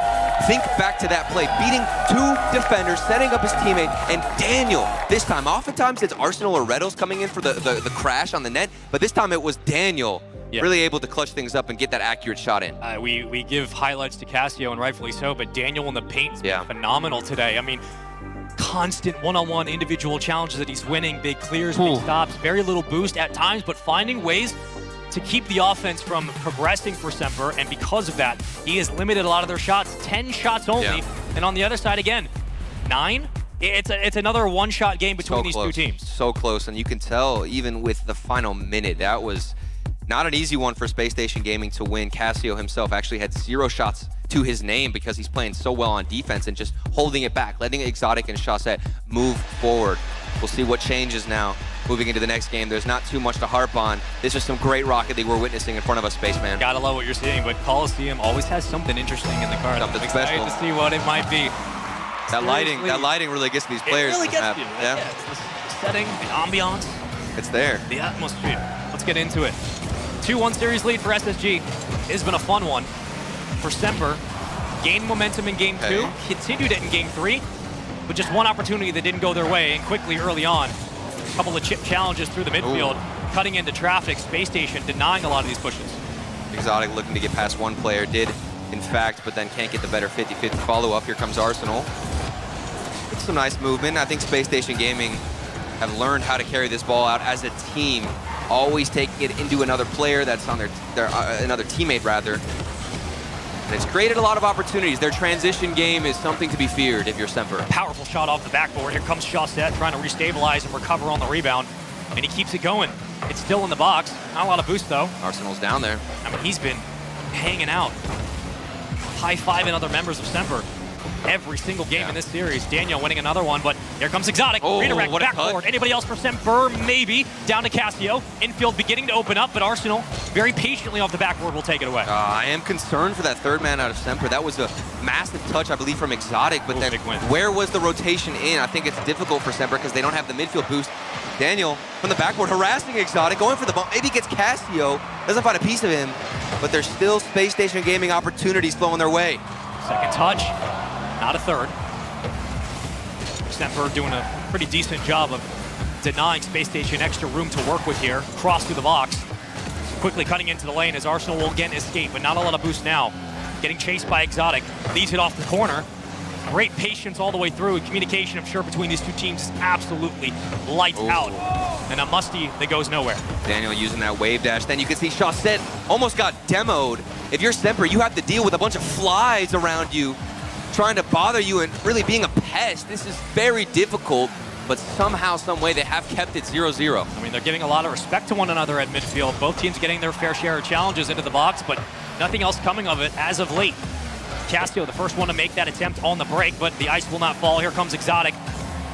Think back to that play, beating 2 defenders, setting up his teammate, and Daniel. This time, oftentimes it's Arsenal or Reynolds coming in for the crash on the net, but this time it was Daniel. Really able to clutch things up and get that accurate shot in. We give highlights to Cassio, and rightfully so, but Daniel in the paint's been phenomenal today. I mean, constant one-on-one individual challenges that he's winning, big clears, big stops, very little boost at times, but finding ways to keep the offense from progressing for Semper, and because of that, he has limited a lot of their shots, 10 shots only, and on the other side again, 9? It's another one-shot game between these two teams. So close, and you can tell even with the final minute, that was not an easy one for Space Station Gaming to win. Cassio himself actually had 0 shots to his name because he's playing so well on defense and just holding it back, letting Exotic and Chaussette move forward. We'll see what changes now moving into the next game. There's not too much to harp on. This is some great Rocket League we're witnessing in front of us, Spaceman. Gotta love what you're seeing, but Coliseum always has something interesting in the card. Something I'm excited special. to see what it might be. That lighting really gets to these players. It really gets you. Yeah. It's the setting, the ambiance, It's there. the atmosphere. Let's get into it. 2-1 series lead for SSG. It has been a fun one. For Semper, gained momentum in game 2, continued it in game 3, but just one opportunity that didn't go their way, and quickly early on, a couple of chip challenges through the midfield, cutting into traffic, Space Station denying a lot of these pushes. Exotic looking to get past one player, did in fact, but then can't get the better 50-50 follow-up. Here comes Arsenal. It's some nice movement. I think Space Station Gaming have learned how to carry this ball out as a team, always taking it into another player that's on their another teammate rather. And it's created a lot of opportunities. Their transition game is something to be feared if you're Semper. Powerful shot off the backboard. Here comes Chaussette trying to restabilize and recover on the rebound, and he keeps it going. It's still in the box. Not a lot of boost though. Arsenal's down there. I mean, he's been hanging out, high-fiving other members of Semper every single game in this series. Daniel winning another one, but here comes Exotic. Redirect backboard. Anybody else for Semper? Maybe. Down to Casio. Infield beginning to open up, but Arsenal very patiently off the backboard will take it away. I am concerned for that third man out of Semper. That was a massive touch, I believe, from Exotic, but then where was the rotation in? I think it's difficult for Semper because they don't have the midfield boost. Daniel from the backboard harassing Exotic, going for the bump. Maybe gets Casio. Doesn't find a piece of him, but there's still Space Station Gaming opportunities flowing their way. Second touch. Not a third. Semper doing a pretty decent job of denying Space Station extra room to work with here. Cross through the box. Quickly cutting into the lane as Arsenal will again escape, but not a lot of boost now. Getting chased by Exotic. Leads it off the corner. Great patience all the way through. Communication, I'm sure, between these two teams is absolutely lights out. And a musty that goes nowhere. Daniel using that wave dash. Then you can see Chaussette almost got demoed. If you're Semper, you have to deal with a bunch of flies around you trying to bother you and really being a pest. This is very difficult, but somehow, some way, they have kept it 0-0. I mean, they're giving a lot of respect to one another at midfield. Both teams getting their fair share of challenges into the box, but nothing else coming of it as of late. Casio, the first one to make that attempt on the break, but the ice will not fall. Here comes Exotic,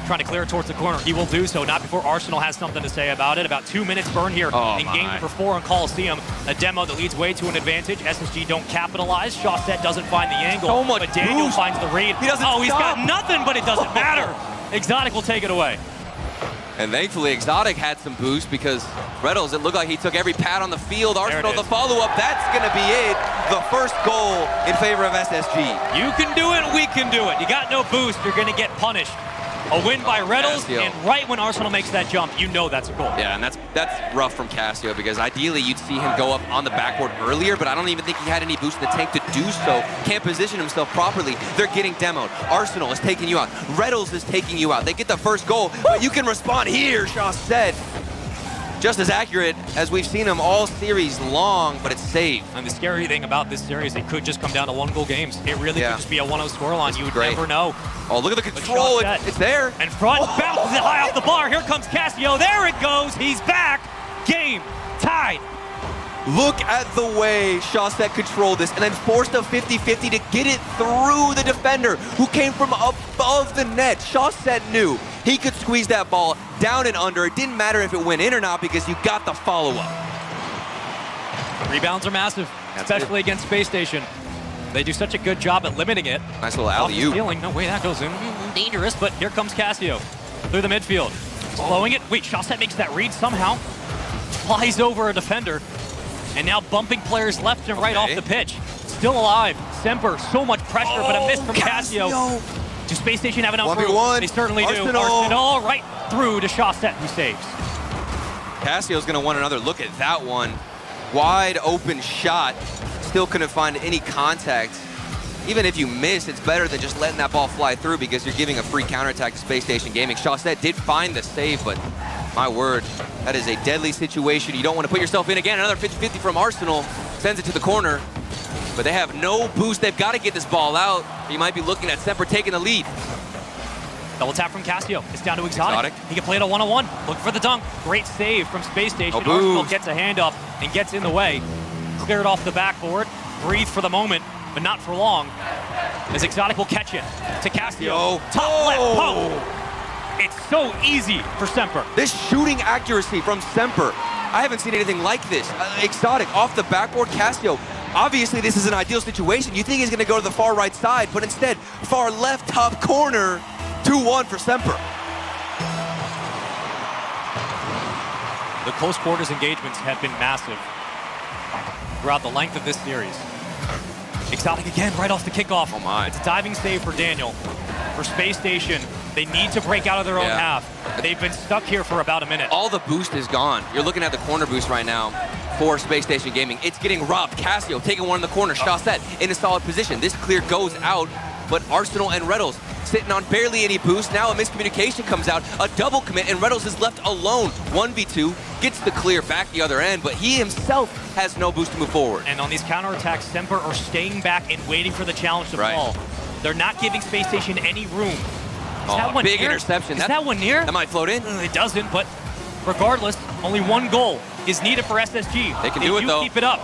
trying to clear it towards the corner. He will do so, not before Arsenal has something to say about it. About 2 minutes burn here in game number 4 on Coliseum. A demo that leads way to an advantage. SSG don't capitalize. Chaussette doesn't find the angle, but Daniel finds the read. He's got nothing, but it doesn't matter. Exotic will take it away. And thankfully, Exotic had some boost because Reynolds, it looked like he took every pad on the field. Arsenal, the follow-up, that's going to be it. The first goal in favor of SSG. You can do it, we can do it. You got no boost, you're going to get punished. A win by Reynolds, and right when Arsenal makes that jump, you know that's a goal. Yeah, and that's rough from Casio because ideally you'd see him go up on the backboard earlier, but I don't even think he had any boost in the tank to do so. Can't position himself properly. They're getting demoed. Arsenal is taking you out. Reynolds is taking you out. They get the first goal, but you can respond here, Chaussette. Just as accurate as we've seen him all series long, but it's saved. And the scary thing about this series, it could just come down to 1-goal games. It really could just be a 1-0 scoreline. You would never know. Oh, look at the control. It's there. And front, bounces it high off the bar. Here comes Casio. There it goes. He's back. Game tied. Look at the way Chaussette controlled this and then forced a 50-50 to get it through the defender who came from above the net. Chaussette knew he could squeeze that ball down and under. It didn't matter if it went in or not because you got the follow-up. Rebounds are massive, especially against Space Station. They do such a good job at limiting it. Nice little alley-oop. No way that goes in. Dangerous, but here comes Casio through the midfield. Blowing it. Wait, Chaussette makes that read somehow. Flies over a defender. And now bumping players left and right off the pitch. Still alive. Semper, so much pressure, but a miss from Casio. Does Space Station have enough room? They certainly do. Arsenal right through to Chaussette, who saves. Casio's going to want another look at that one. Wide open shot. Still couldn't find any contact. Even if you miss, it's better than just letting that ball fly through because you're giving a free counterattack to Space Station Gaming. Chaussette did find the save, but my word, that is a deadly situation. You don't want to put yourself in again. Another 50-50 from Arsenal. Sends it to the corner. But they have no boost. They've got to get this ball out. You might be looking at Semper taking the lead. Double tap from Casio. It's down to Exotic. He can play it a 1-on-1. Look for the dunk. Great save from Space Station. Arsenal gets a hand up and gets in the way. Cleared off the backboard. Breathe for the moment. but not for long, as Exotic will catch it to Castillo. Top left poke. It's so easy for Semper. This shooting accuracy from Semper, I haven't seen anything like this. Exotic off the backboard, Castillo. Obviously, this is an ideal situation. You think he's going to go to the far right side, but instead, far left top corner, 2-1 for Semper. The close quarters engagements have been massive throughout the length of this series. Exotic again, right off the kickoff. Oh my. It's a diving save for Daniel. For Space Station, they need to break out of their own half. They've been stuck here for about a minute. All the boost is gone. You're looking at the corner boost right now for Space Station Gaming. It's getting robbed. Castillo taking one in the corner. Shawset in a solid position. This clear goes out, but Arsenal and Reddles sitting on barely any boost. Now a miscommunication comes out, a double commit, and Reddles is left alone. 1v2, gets the clear back the other end, but he himself has no boost to move forward. And on these counterattacks, Semper are staying back and waiting for the challenge to fall. They're not giving Space Station any room. Is that one big near? interception. Is that one near? That might float in. It doesn't, but regardless, only one goal is needed for SSG. They can do it, though. Keep it up.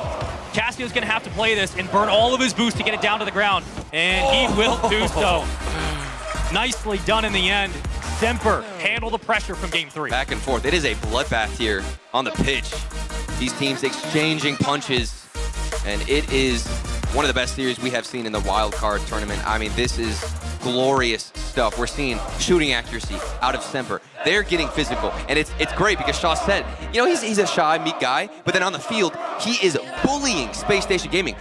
Castillo's going to have to play this and burn all of his boost to get it down to the ground, and he will do so. Nicely done in the end. Semper handle the pressure from game 3. Back and forth. It is a bloodbath here on the pitch. These teams exchanging punches, and it is one of the best series we have seen in the wildcard tournament. I mean, this is glorious stuff. We're seeing shooting accuracy out of Semper. They're getting physical, and it's great because Shaw said, you know, he's a shy, meek guy, but then on the field, he is bullying Space Station Gaming.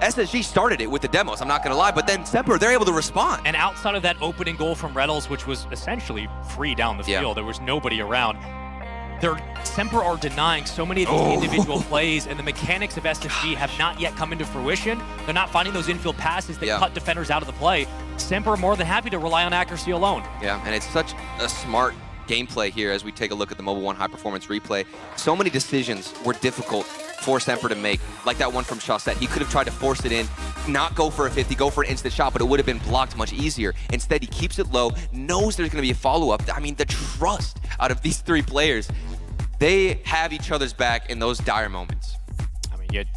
SSG started it with the demos, I'm not going to lie, but then Semper, they're able to respond. And outside of that opening goal from Reddles, which was essentially free down the field, there was nobody around, Semper are denying so many of these individual plays, and the mechanics of SSG have not yet come into fruition. They're not finding those infield passes that cut defenders out of the play. Semper are more than happy to rely on accuracy alone. Yeah, and it's such a smart gameplay here as we take a look at the Mobile 1 high-performance replay. So many decisions were difficult for Semper to make, like that one from Shawset. He could have tried to force it in, not go for a 50, go for an instant shot, but it would have been blocked much easier. Instead, he keeps it low, knows there's going to be a follow-up. I mean, the trust out of these three players, they have each other's back in those dire moments. I mean, you had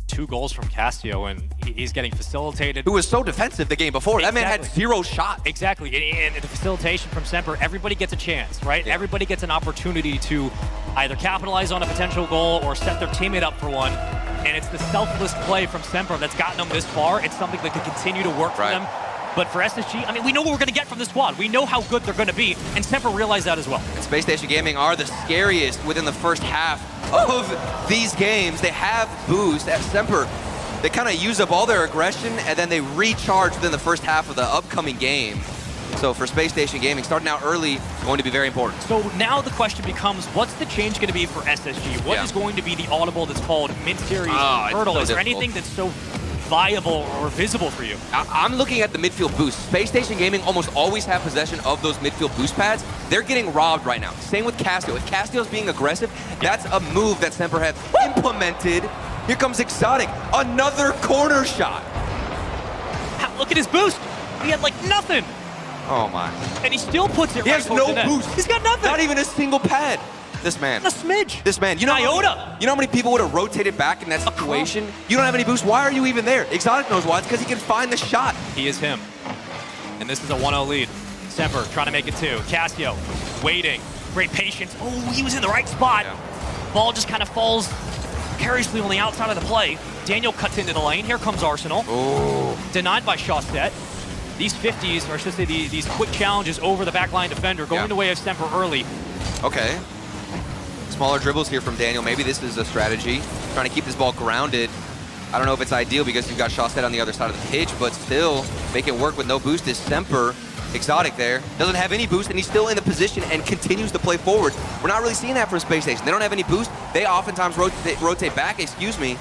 2 goals from Castillo, and he's getting facilitated. Who was so defensive the game before. That man had 0 shots. Exactly, and the facilitation from Semper, everybody gets a chance, right? Yeah. Everybody gets an opportunity to either capitalize on a potential goal or set their teammate up for one. And it's the selfless play from Semper that's gotten them this far. It's something that could continue to work for them. But for SSG, I mean, we know what we're going to get from this squad. We know how good they're going to be, and Semper realized that as well. And Space Station Gaming are the scariest within the first half of these games. They have boost at Semper. They kind of use up all their aggression, and then they recharge within the first half of the upcoming game. So for Space Station Gaming, starting out early, going to be very important. So now the question becomes, what's the change going to be for SSG? What is going to be the audible that's called mid-series hurdle? Is there anything that's so viable or visible for you? I'm looking at the midfield boost. Space Station Gaming almost always have possession of those midfield boost pads. They're getting robbed right now. Same with Castillo. If Castillo's being aggressive, that's a move that Semper have implemented. Here comes Exotic. Another corner shot. Look at his boost. He had like nothing. Oh my. And he still puts it He has no boost. He's got nothing. Not even a single pad. This man. A smidge. This man. You know, Iota. You know how many people would have rotated back in that situation? You don't have any boost. Why are you even there? Exotic knows why. It's because he can find the shot. He is him. And this is a 1-0 lead. Semper trying to make it 2. Castillo waiting. Great patience. Oh, he was in the right spot. Yeah. Ball just kind of falls precariously on the outside of the play. Daniel cuts into the lane. Here comes Arsenal. Oh. Denied by Shawset. These 50s, or I should say these quick challenges over the backline defender, going the way of Semper early. Okay. Smaller dribbles here from Daniel. Maybe this is a strategy. Trying to keep this ball grounded. I don't know if it's ideal because you've got Shawset on the other side of the pitch, but still make it work with no boost is Semper. Exotic there. Doesn't have any boost, and he's still in the position and continues to play forward. We're not really seeing that from Space Station. They don't have any boost. They oftentimes rotate back, excuse me.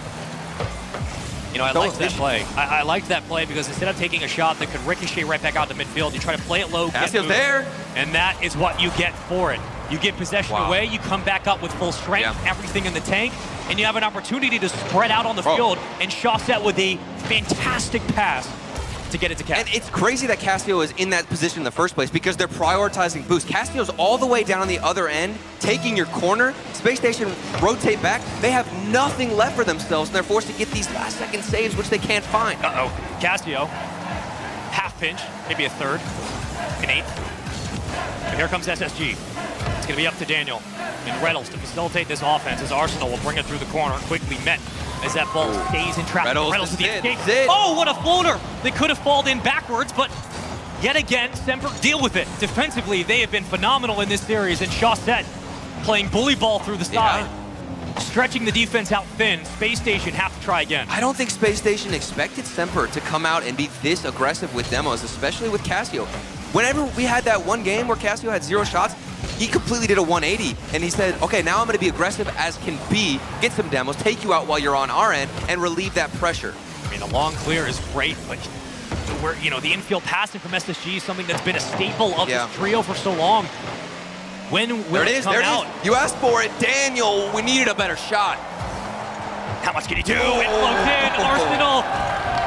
You know, I liked that play. I liked that play because instead of taking a shot that could ricochet right back out to midfield, you try to play it low, get moving, there. And that is what you get for it. You give possession away, you come back up with full strength, everything in the tank, and you have an opportunity to spread out on the field, and Shawset with a fantastic pass to get it to Cass. And it's crazy that Casio is in that position in the first place because they're prioritizing boost. Casio's all the way down on the other end, taking your corner. Space Station rotate back. They have nothing left for themselves, and they're forced to get these last-second saves, which they can't find. Uh-oh. Casio, half pinch, maybe a third, an eighth. But here comes SSG. It's going to be up to Daniel and Reynolds to facilitate this offense as Arsenal will bring it through the corner, quickly met as that ball stays in traffic. Reynolds with the escape. Zid. Oh, what a floater! They could have fallen in backwards, but yet again, Semper deal with it. Defensively, they have been phenomenal in this series, and Chaussette playing bully ball through the side, stretching the defense out thin. Space Station have to try again. I don't think Space Station expected Semper to come out and be this aggressive with demos, especially with Casio. Whenever we had that one game where Casio had 0 shots, he completely did a 180, and he said, okay, now I'm going to be aggressive as can be, get some demos, take you out while you're on our end, and relieve that pressure. I mean, a long clear is great, but the infield passing from SSG is something that's been a staple of this trio for so long. When will it come out? You asked for it, Daniel. We needed a better shot. How much can he do? It floats in. Arsenal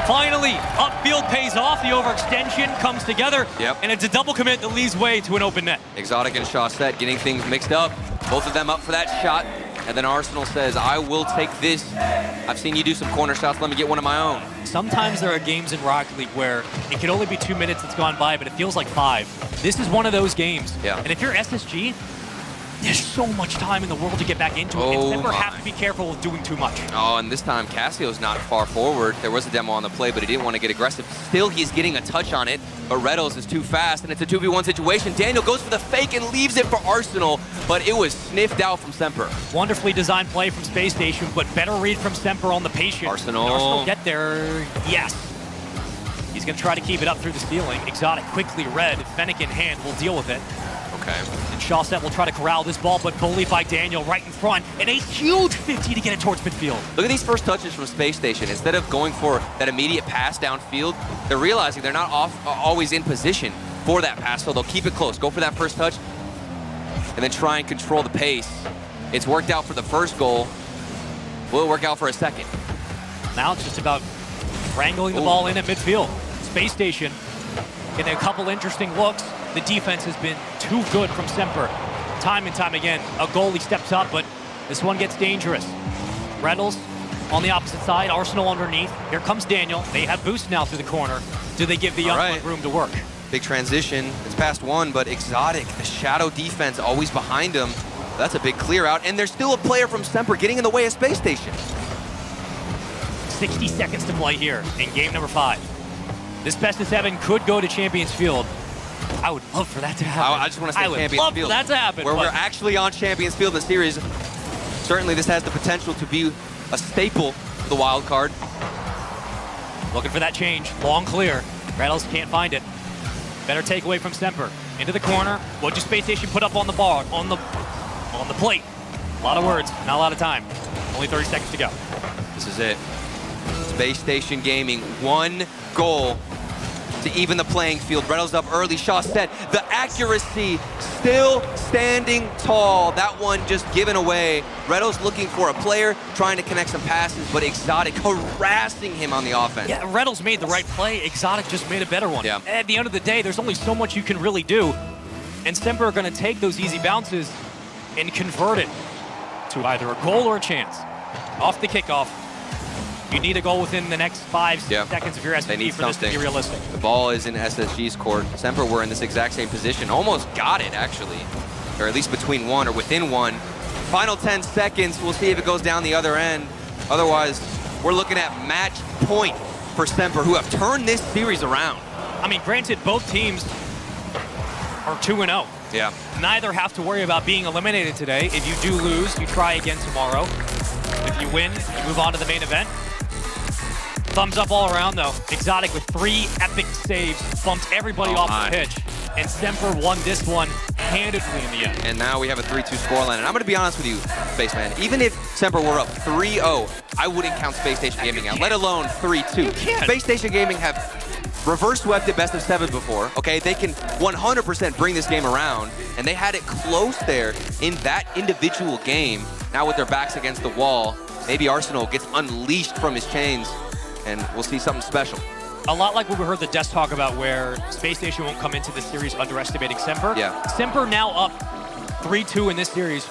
finally upfield pays off. The overextension comes together, and it's a double commit that leaves way to an open net. Exotic and Chaussette getting things mixed up. Both of them up for that shot. And then Arsenal says, I will take this. I've seen you do some corner shots. Let me get one of my own. Sometimes there are games in Rocket League where it can only be 2 minutes that's gone by, but it feels like 5. This is one of those games. And if you're SSG, there's so much time in the world to get back into it. And Semper have to be careful with doing too much. Oh, and this time Casio's not far forward. There was a demo on the play, but he didn't want to get aggressive. Still, he's getting a touch on it, but Reddles is too fast, and it's a 2v1 situation. Daniel goes for the fake and leaves it for Arsenal, but it was sniffed out from Semper. Wonderfully designed play from Space Station, but better read from Semper on the patient. Arsenal get there, yes. He's going to try to keep it up through the ceiling. Exotic quickly read. Fennec in hand will deal with it. Okay. And Chaussette will try to corral this ball, but bullied by Daniel right in front. And a huge 50 to get it towards midfield. Look at these first touches from Space Station. Instead of going for that immediate pass downfield, they're realizing they're not always in position for that pass, so they'll keep it close. Go for that first touch, and then try and control the pace. It's worked out for the first goal. Will it work out for a second? Now it's just about wrangling the ball in at midfield. Space Station getting a couple interesting looks. The defense has been too good from Semper. Time and time again, a goalie steps up, but this one gets dangerous. Reynolds on the opposite side, Arsenal underneath. Here comes Daniel. They have boost now through the corner. Do they give the young one room to work? Big transition. It's past one, but Exotic, the shadow defense always behind him. That's a big clear out, and there's still a player from Semper getting in the way of Space Station. 60 seconds to play here in game number 5. This best of 7 could go to Champions Field. I would love for that to happen. I just want to say Champions Field. I would love for that to happen. Where we're actually on Champions Field in the series. Certainly this has the potential to be a staple for the wild card. Looking for that change. Long clear. Reynolds can't find it. Better takeaway from Semper. Into the corner. What'd your Space Station put up on the bar, on the plate? A lot of words, not a lot of time. Only 30 seconds to go. This is it. Space Station Gaming, 1 goal to even the playing field. Reynolds up early, Chaussette. The accuracy still standing tall. That one just given away. Reynolds looking for a player, trying to connect some passes, but Exotic harassing him on the offense. Yeah, Reynolds made the right play. Exotic just made a better one. Yeah. At the end of the day, there's only so much you can really do. And Semper are going to take those easy bounces and convert it to either a goal or a chance. Off the kickoff. You need a goal within the next 5 seconds of your SSG for this to be realistic. The ball is in SSG's court. Semper were in this exact same position. Almost got it, actually. Or at least between 1 or within 1. Final 10 seconds. We'll see if it goes down the other end. Otherwise, we're looking at match point for Semper, who have turned this series around. I mean, granted, both teams are 2-0. Yeah. Neither have to worry about being eliminated today. If you do lose, you try again tomorrow. If you win, you move on to the main event. Thumbs up all around, though. Exotic with 3 epic saves, bumped everybody off the pitch. And Semper won this one handedly in the end. And now we have a 3-2 scoreline. And I'm going to be honest with you, Spaceman. Even if Semper were up 3-0, I wouldn't count Space Station Gaming out, let alone 3-2. Space Station Gaming have reverse swept at best of 7 before, okay? They can 100% bring this game around, and they had it close there in that individual game. Now with their backs against the wall, maybe Arsenal gets unleashed from his chains, and we'll see something special. a lot like what we heard the desk talk about, where Space Station won't come into this series underestimating Semper. Yeah. Semper now up 3-2 in this series.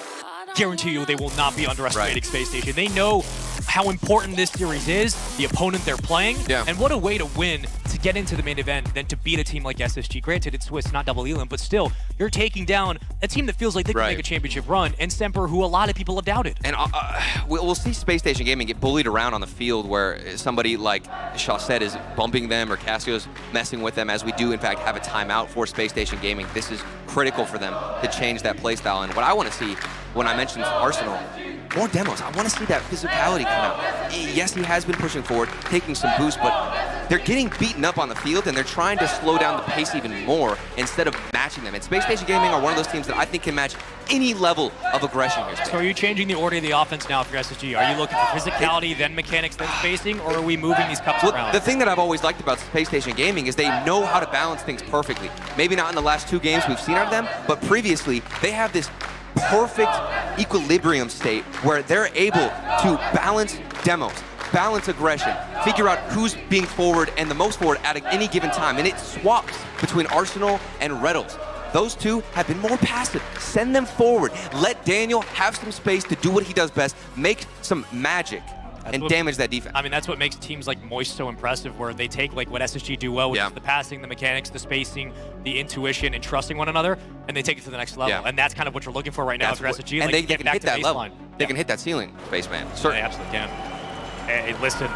Guarantee you they will not be underestimating Space Station. They know how important this series is, the opponent they're playing, and what a way to win to get into the main event than to beat a team like SSG. Granted, it's Swiss, not double Elam, but still, you're taking down a team that feels like they can make a championship run, and Semper, who a lot of people have doubted. And we'll see Space Station Gaming get bullied around on the field where somebody like Chaussette is bumping them or Cassio's messing with them, as we do, in fact, have a timeout for Space Station Gaming. This is critical for them to change that playstyle. And what I want to see when I mentioned Arsenal, more demos. I want to see that physicality come out. Yes, he has been pushing forward, taking some boost, but they're getting beaten up on the field, and they're trying to slow down the pace even more instead of matching them. And Space Station Gaming are one of those teams that I think can match any level of aggression here. So are you changing the order of the offense now for SSG? Are you looking for physicality, then mechanics, then spacing, or are we moving these cups around? The thing that I've always liked about Space Station Gaming is they know how to balance things perfectly. Maybe not in the last 2 games we've seen out of them, but previously they have this perfect equilibrium state where they're able to balance demos, balance aggression, figure out who's being forward and the most forward at any given time. And it swaps between Arsenal and Reynolds. Those two have been more passive. Send them forward. Let Daniel have some space to do what he does best, make some magic, and damage that defense. I mean, that's what makes teams like Moist so impressive, where they take like what SSG do well, which is the passing, the mechanics, the spacing, the intuition, and trusting one another, and they take it to the next level. And that's kind of what you're looking for right now for SSG. And like, they can hit that level. They can hit that ceiling, Spaceman. Certainly. They absolutely can. Hey, listen.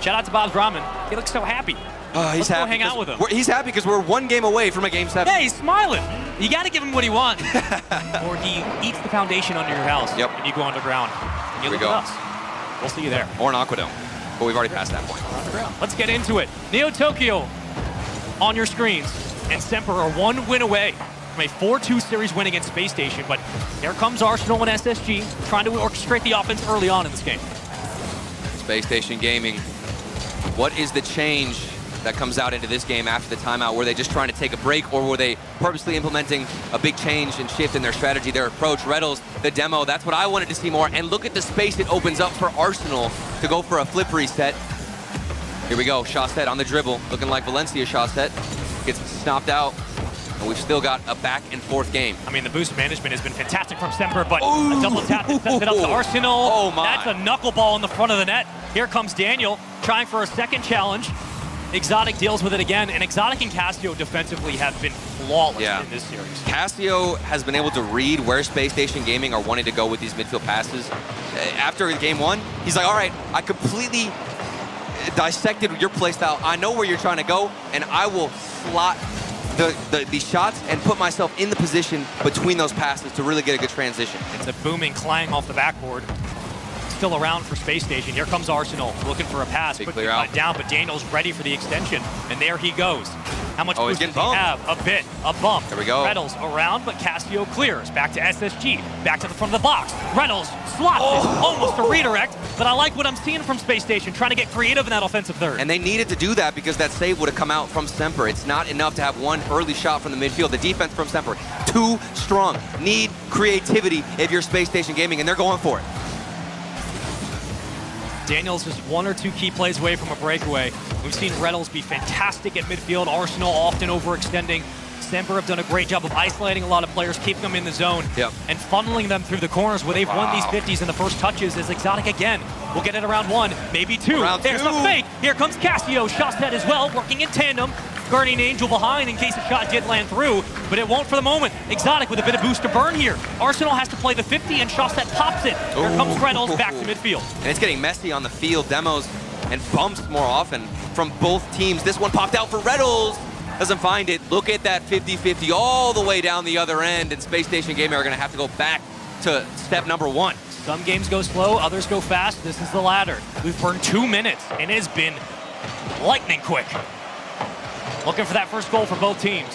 Shout out to Bob's Ramen. He looks so happy. He's Let's go hang out with him. He's happy because we're 1 game away from a Game 7. Yeah, he's smiling. You got to give him what he wants. Or he eats the foundation under your house. Yep. And you go underground. And you Here we look go. at us. We'll see you there. Or an Aquadome. But we've already passed that point. Let's get into it. Neo Tokyo on your screens. And Semper are 1 win away from a 4-2 series win against Space Station. But here comes Arsenal and SSG trying to orchestrate the offense early on in this game. Space Station Gaming. What is the change that comes out into this game after the timeout? Were they just trying to take a break, or were they purposely implementing a big change and shift in their strategy, their approach? Reddles, the demo, that's what I wanted to see more. And look at the space it opens up for Arsenal to go for a flip reset. Here we go, Chaussette on the dribble, looking like Valencia Chaussette. Gets stopped out, and we've still got a back and forth game. I mean, the boost management has been fantastic from Semper, but a double tap that sets it up to Arsenal. Oh my. That's a knuckleball in the front of the net. Here comes Daniel, trying for a second challenge. Exotic deals with it again, and Exotic and Cassio defensively have been flawless in this series. Cassio has been able to read where Space Station Gaming are wanting to go with these midfield passes. After game 1, he's like, all right, I completely dissected your playstyle. I know where you're trying to go, and I will slot the shots and put myself in the position between those passes to really get a good transition. It's a booming clang off the backboard. Still around for Space Station. Here comes Arsenal looking for a pass. Quickly cut down, but Daniel's ready for the extension, and there he goes. How much boost does he have? A bit, a bump. There we go. Reynolds around, but Cassio clears. Back to SSG, back to the front of the box. Reynolds slots it, almost a redirect, but I like what I'm seeing from Space Station, trying to get creative in that offensive third. And they needed to do that because that save would have come out from Semper. It's not enough to have one early shot from the midfield. The defense from Semper, too strong. Need creativity if you're Space Station Gaming, and they're going for it. Daniel's just 1 or 2 key plays away from a breakaway. We've seen Reynolds be fantastic at midfield. Arsenal often overextending. Semper have done a great job of isolating a lot of players, keeping them in the zone, and funneling them through the corners where they've won these 50s in the first touches. As Exotic again will get it around 1, maybe 2. There's the fake. Here comes Cassio. Chaussette as well, working in tandem. Guardian Angel behind in case a shot did land through, but it won't for the moment. Exotic with a bit of boost to burn here. Arsenal has to play the 50, and Chaussette pops it. Here comes Reynolds back to midfield. And it's getting messy on the field. Demos and bumps more often from both teams. This one popped out for Reynolds. Doesn't find it. Look at that 50-50 all the way down the other end, and Space Station Gaming are going to have to go back to step number 1. Some games go slow, others go fast. This is the latter. We've burned 2 minutes, and it has been lightning quick. Looking for that first goal for both teams.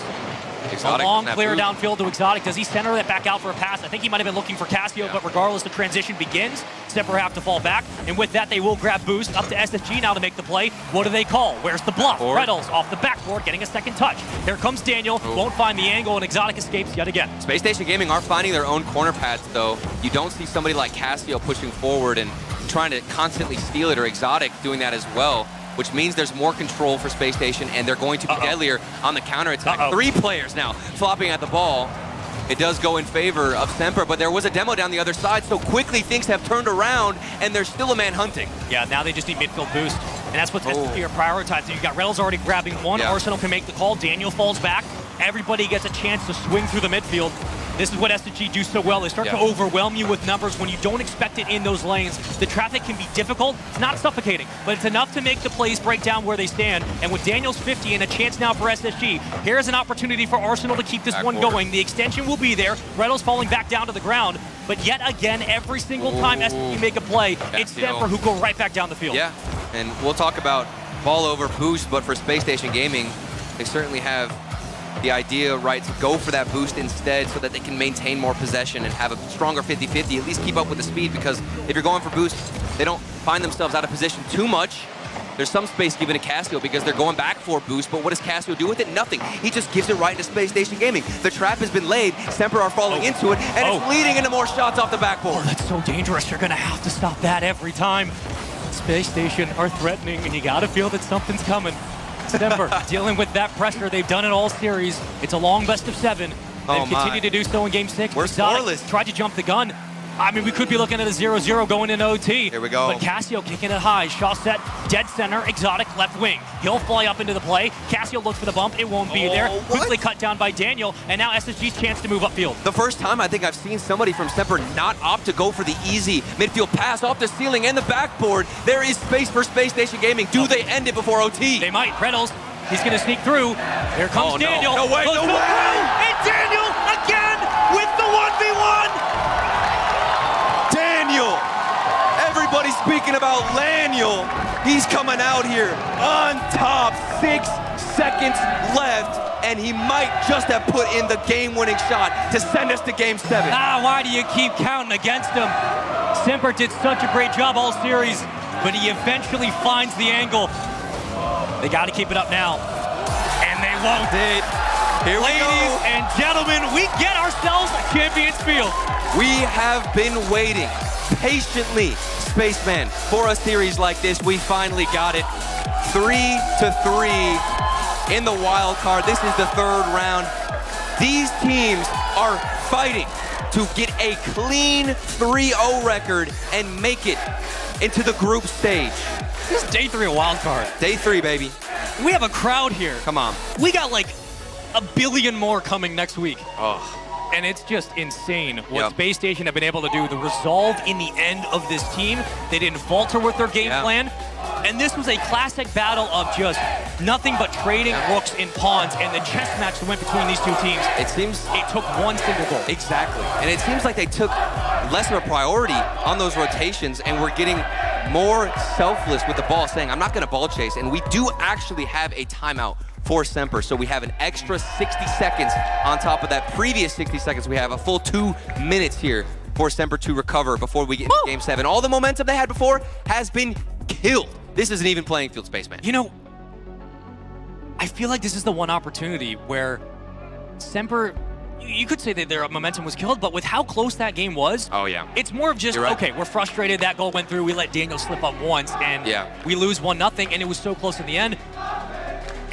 Exotic, a long clear downfield to Exotic. Does he center that back out for a pass? I think he might have been looking for Cassio, but regardless, the transition begins. Semper have to fall back, and with that, they will grab boost up to SSG now to make the play. What do they call? Where's the bluff? Reynolds off the backboard, getting a second touch. Here comes Daniel, won't find the angle, and Exotic escapes yet again. Space Station Gaming are finding their own corner pads, though. You don't see somebody like Cassio pushing forward and trying to constantly steal it, or Exotic doing that as well. which means there's more control for Space Station, and they're going to be deadlier on the counterattack. 3 players now flopping at the ball. It does go in favor of Semper, but there was a demo down the other side, so quickly things have turned around, and there's still a man hunting. Yeah, now they just need midfield boost, and that's what SMPR prioritizing. You've got Reynolds already grabbing one. Arsenal can make the call. Daniel falls back. Everybody gets a chance to swing through the midfield. This is what SMG do so well. They start to overwhelm you with numbers when you don't expect it in those lanes. The traffic can be difficult. It's not suffocating, but it's enough to make the plays break down where they stand. And with Daniel's 50 and a chance now for SSG, here's an opportunity for Arsenal to keep this one going. The extension will be there. Reynolds falling back down to the ground. But yet again, every single time SSG make a play, it's Semper who go right back down the field. Yeah, and we'll talk about ball over boost, but for Space Station Gaming, they certainly have the idea, right, to go for that boost instead so that they can maintain more possession and have a stronger 50-50, at least keep up with the speed, because if you're going for boost, they don't find themselves out of position too much. There's some space given to Casio because they're going back for a boost, but what does Casio do with it? Nothing. He just gives it right into Space Station Gaming. The trap has been laid, Semper are falling into it, and it's leading into more shots off the backboard. That's so dangerous. You're gonna have to stop that every time. Space Station are threatening, and you gotta feel that something's coming. Semper dealing with that pressure. They've done it all series. It's a long best of 7. They've continued to do so in Game 6. We're scoreless. Tried to jump the gun. I mean, we could be looking at a 0-0 going into OT. Here we go. But Casio kicking it high. Shaw set, dead center, Exotic left wing. He'll fly up into the play. Casio looks for the bump. It won't be there. Quickly cut down by Daniel, and now SSG's chance to move upfield. The first time I think I've seen somebody from Semper not opt to go for the easy midfield pass off the ceiling and the backboard. There is space for Space Station Gaming. Do they end it before OT? They might. Reynolds, he's going to sneak through. Here comes Daniel. No way, no way! And Daniel again with the 1v1! Daniel! Everybody's speaking about Laniel. He's coming out here on top. 6 seconds left, and he might just have put in the game-winning shot to send us to Game 7. Why do you keep counting against him? Semper did such a great job all series, but he eventually finds the angle. They got to keep it up now, and they won't. Here we go. Ladies and gentlemen, we get ourselves a Champions Field. We have been waiting patiently, Spaceman, for a series like this. We finally got it. 3-3 in the wild card. This is the 3rd round. These teams are fighting to get a clean 3-0 record and make it into the group stage. This is day 3 of wild card. Day 3, baby. We have a crowd here. Come on. We got like a billion more coming next week. Oh. And it's just insane what Space Station have been able to do. The resolve in the end of this team. They didn't falter with their game plan. And this was a classic battle of just nothing but trading rooks and pawns, and the chess match that went between these 2 teams. It seems it took 1 single goal. Exactly. And it seems like they took less of a priority on those rotations and were getting more selfless with the ball, saying, I'm not going to ball chase. And we do actually have a timeout for Semper, so we have an extra 60 seconds on top of that previous 60 seconds. We have a full 2 minutes here for Semper to recover before we get into Game 7. All the momentum they had before has been killed. This is an even playing field, Spaceman. You know, I feel like this is the one opportunity where Semper, you could say that their momentum was killed, but with how close that game was, it's more of just, okay, we're frustrated, that goal went through, we let Daniel slip up once, and we lose 1-0, and it was so close in the end.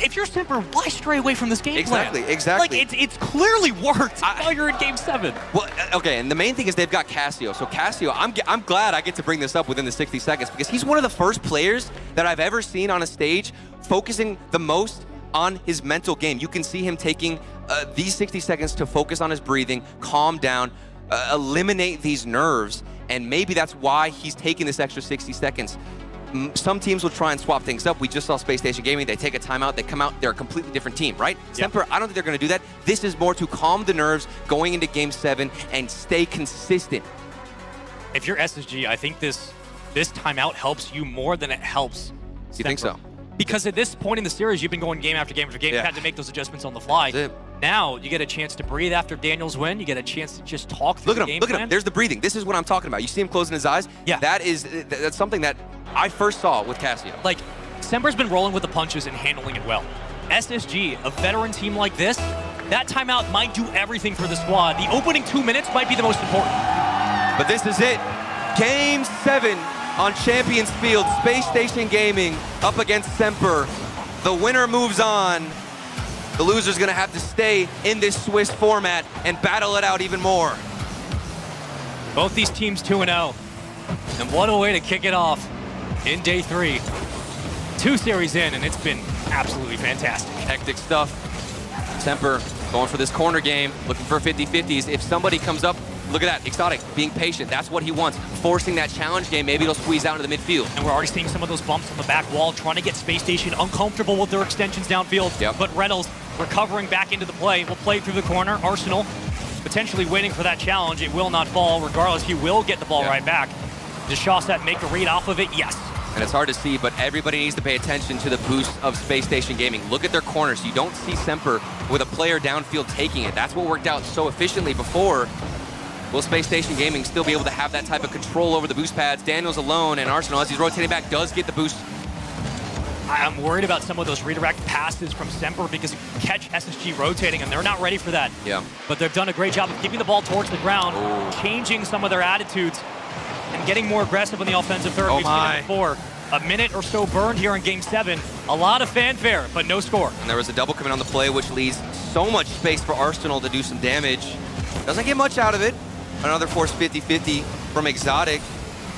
If you're Semper, why stray away from this game plan? Exactly. Like, it's clearly worked while you're in Game 7. Well, okay, and the main thing is they've got Casio. So Casio, I'm glad I get to bring this up within the 60 seconds because he's one of the first players that I've ever seen on a stage focusing the most on his mental game. You can see him taking these 60 seconds to focus on his breathing, calm down, eliminate these nerves, and maybe that's why he's taking this extra 60 seconds. Some teams will try and swap things up. We just saw Space Station Gaming. They take a timeout. They come out. They're a completely different team, right? Semper, I don't think they're going to do that. This is more to calm the nerves going into Game 7 and stay consistent. If you're SSG, I think this timeout helps you more than it helps Semper. You think so? Because at this point in the series, you've been going game after game after game. You've had to make those adjustments on the fly. Now, you get a chance to breathe after Daniel's win. You get a chance to just talk through the game plan. Look at him. There's the breathing. This is what I'm talking about. You see him closing his eyes? Yeah. That's something that I first saw with Casio. Like, Semper's been rolling with the punches and handling it well. SSG, a veteran team like this, that timeout might do everything for the squad. The opening 2 minutes might be the most important. But this is it. Game 7 on Champions Field. Spacestation Gaming up against Semper. The winner moves on. The loser's gonna have to stay in this Swiss format and battle it out even more. Both these teams 2-0. And what a way to kick it off in day 3. 2 series in, and it's been absolutely fantastic. Hectic stuff. Semper going for this corner game, looking for 50-50s. If somebody comes up, look at that, Exotic being patient. That's what he wants. Forcing that challenge game, maybe it'll squeeze out into the midfield. And we're already seeing some of those bumps on the back wall, trying to get Space Station uncomfortable with their extensions downfield. Yep. But Reynolds recovering back into the play, will play through the corner. Arsenal potentially waiting for that challenge. It will not fall. Regardless, he will get the ball right back. Does Shawset make a read off of it? Yes. And it's hard to see, but everybody needs to pay attention to the boost of Space Station Gaming. Look at their corners. You don't see Semper with a player downfield taking it. That's what worked out so efficiently before. Will Space Station Gaming still be able to have that type of control over the boost pads? Daniel's alone, and Arsenal, as he's rotating back, does get the boost. I'm worried about some of those redirect passes from Semper because you catch SSG rotating, and they're not ready for that. Yeah. But they've done a great job of keeping the ball towards the ground, changing some of their attitudes, and getting more aggressive on the offensive third. We've seen it before. A minute or so burned here in Game 7. A lot of fanfare, but no score. And there was a double coming on the play, which leaves so much space for Arsenal to do some damage. Doesn't get much out of it. Another forced 50-50 from Exotic.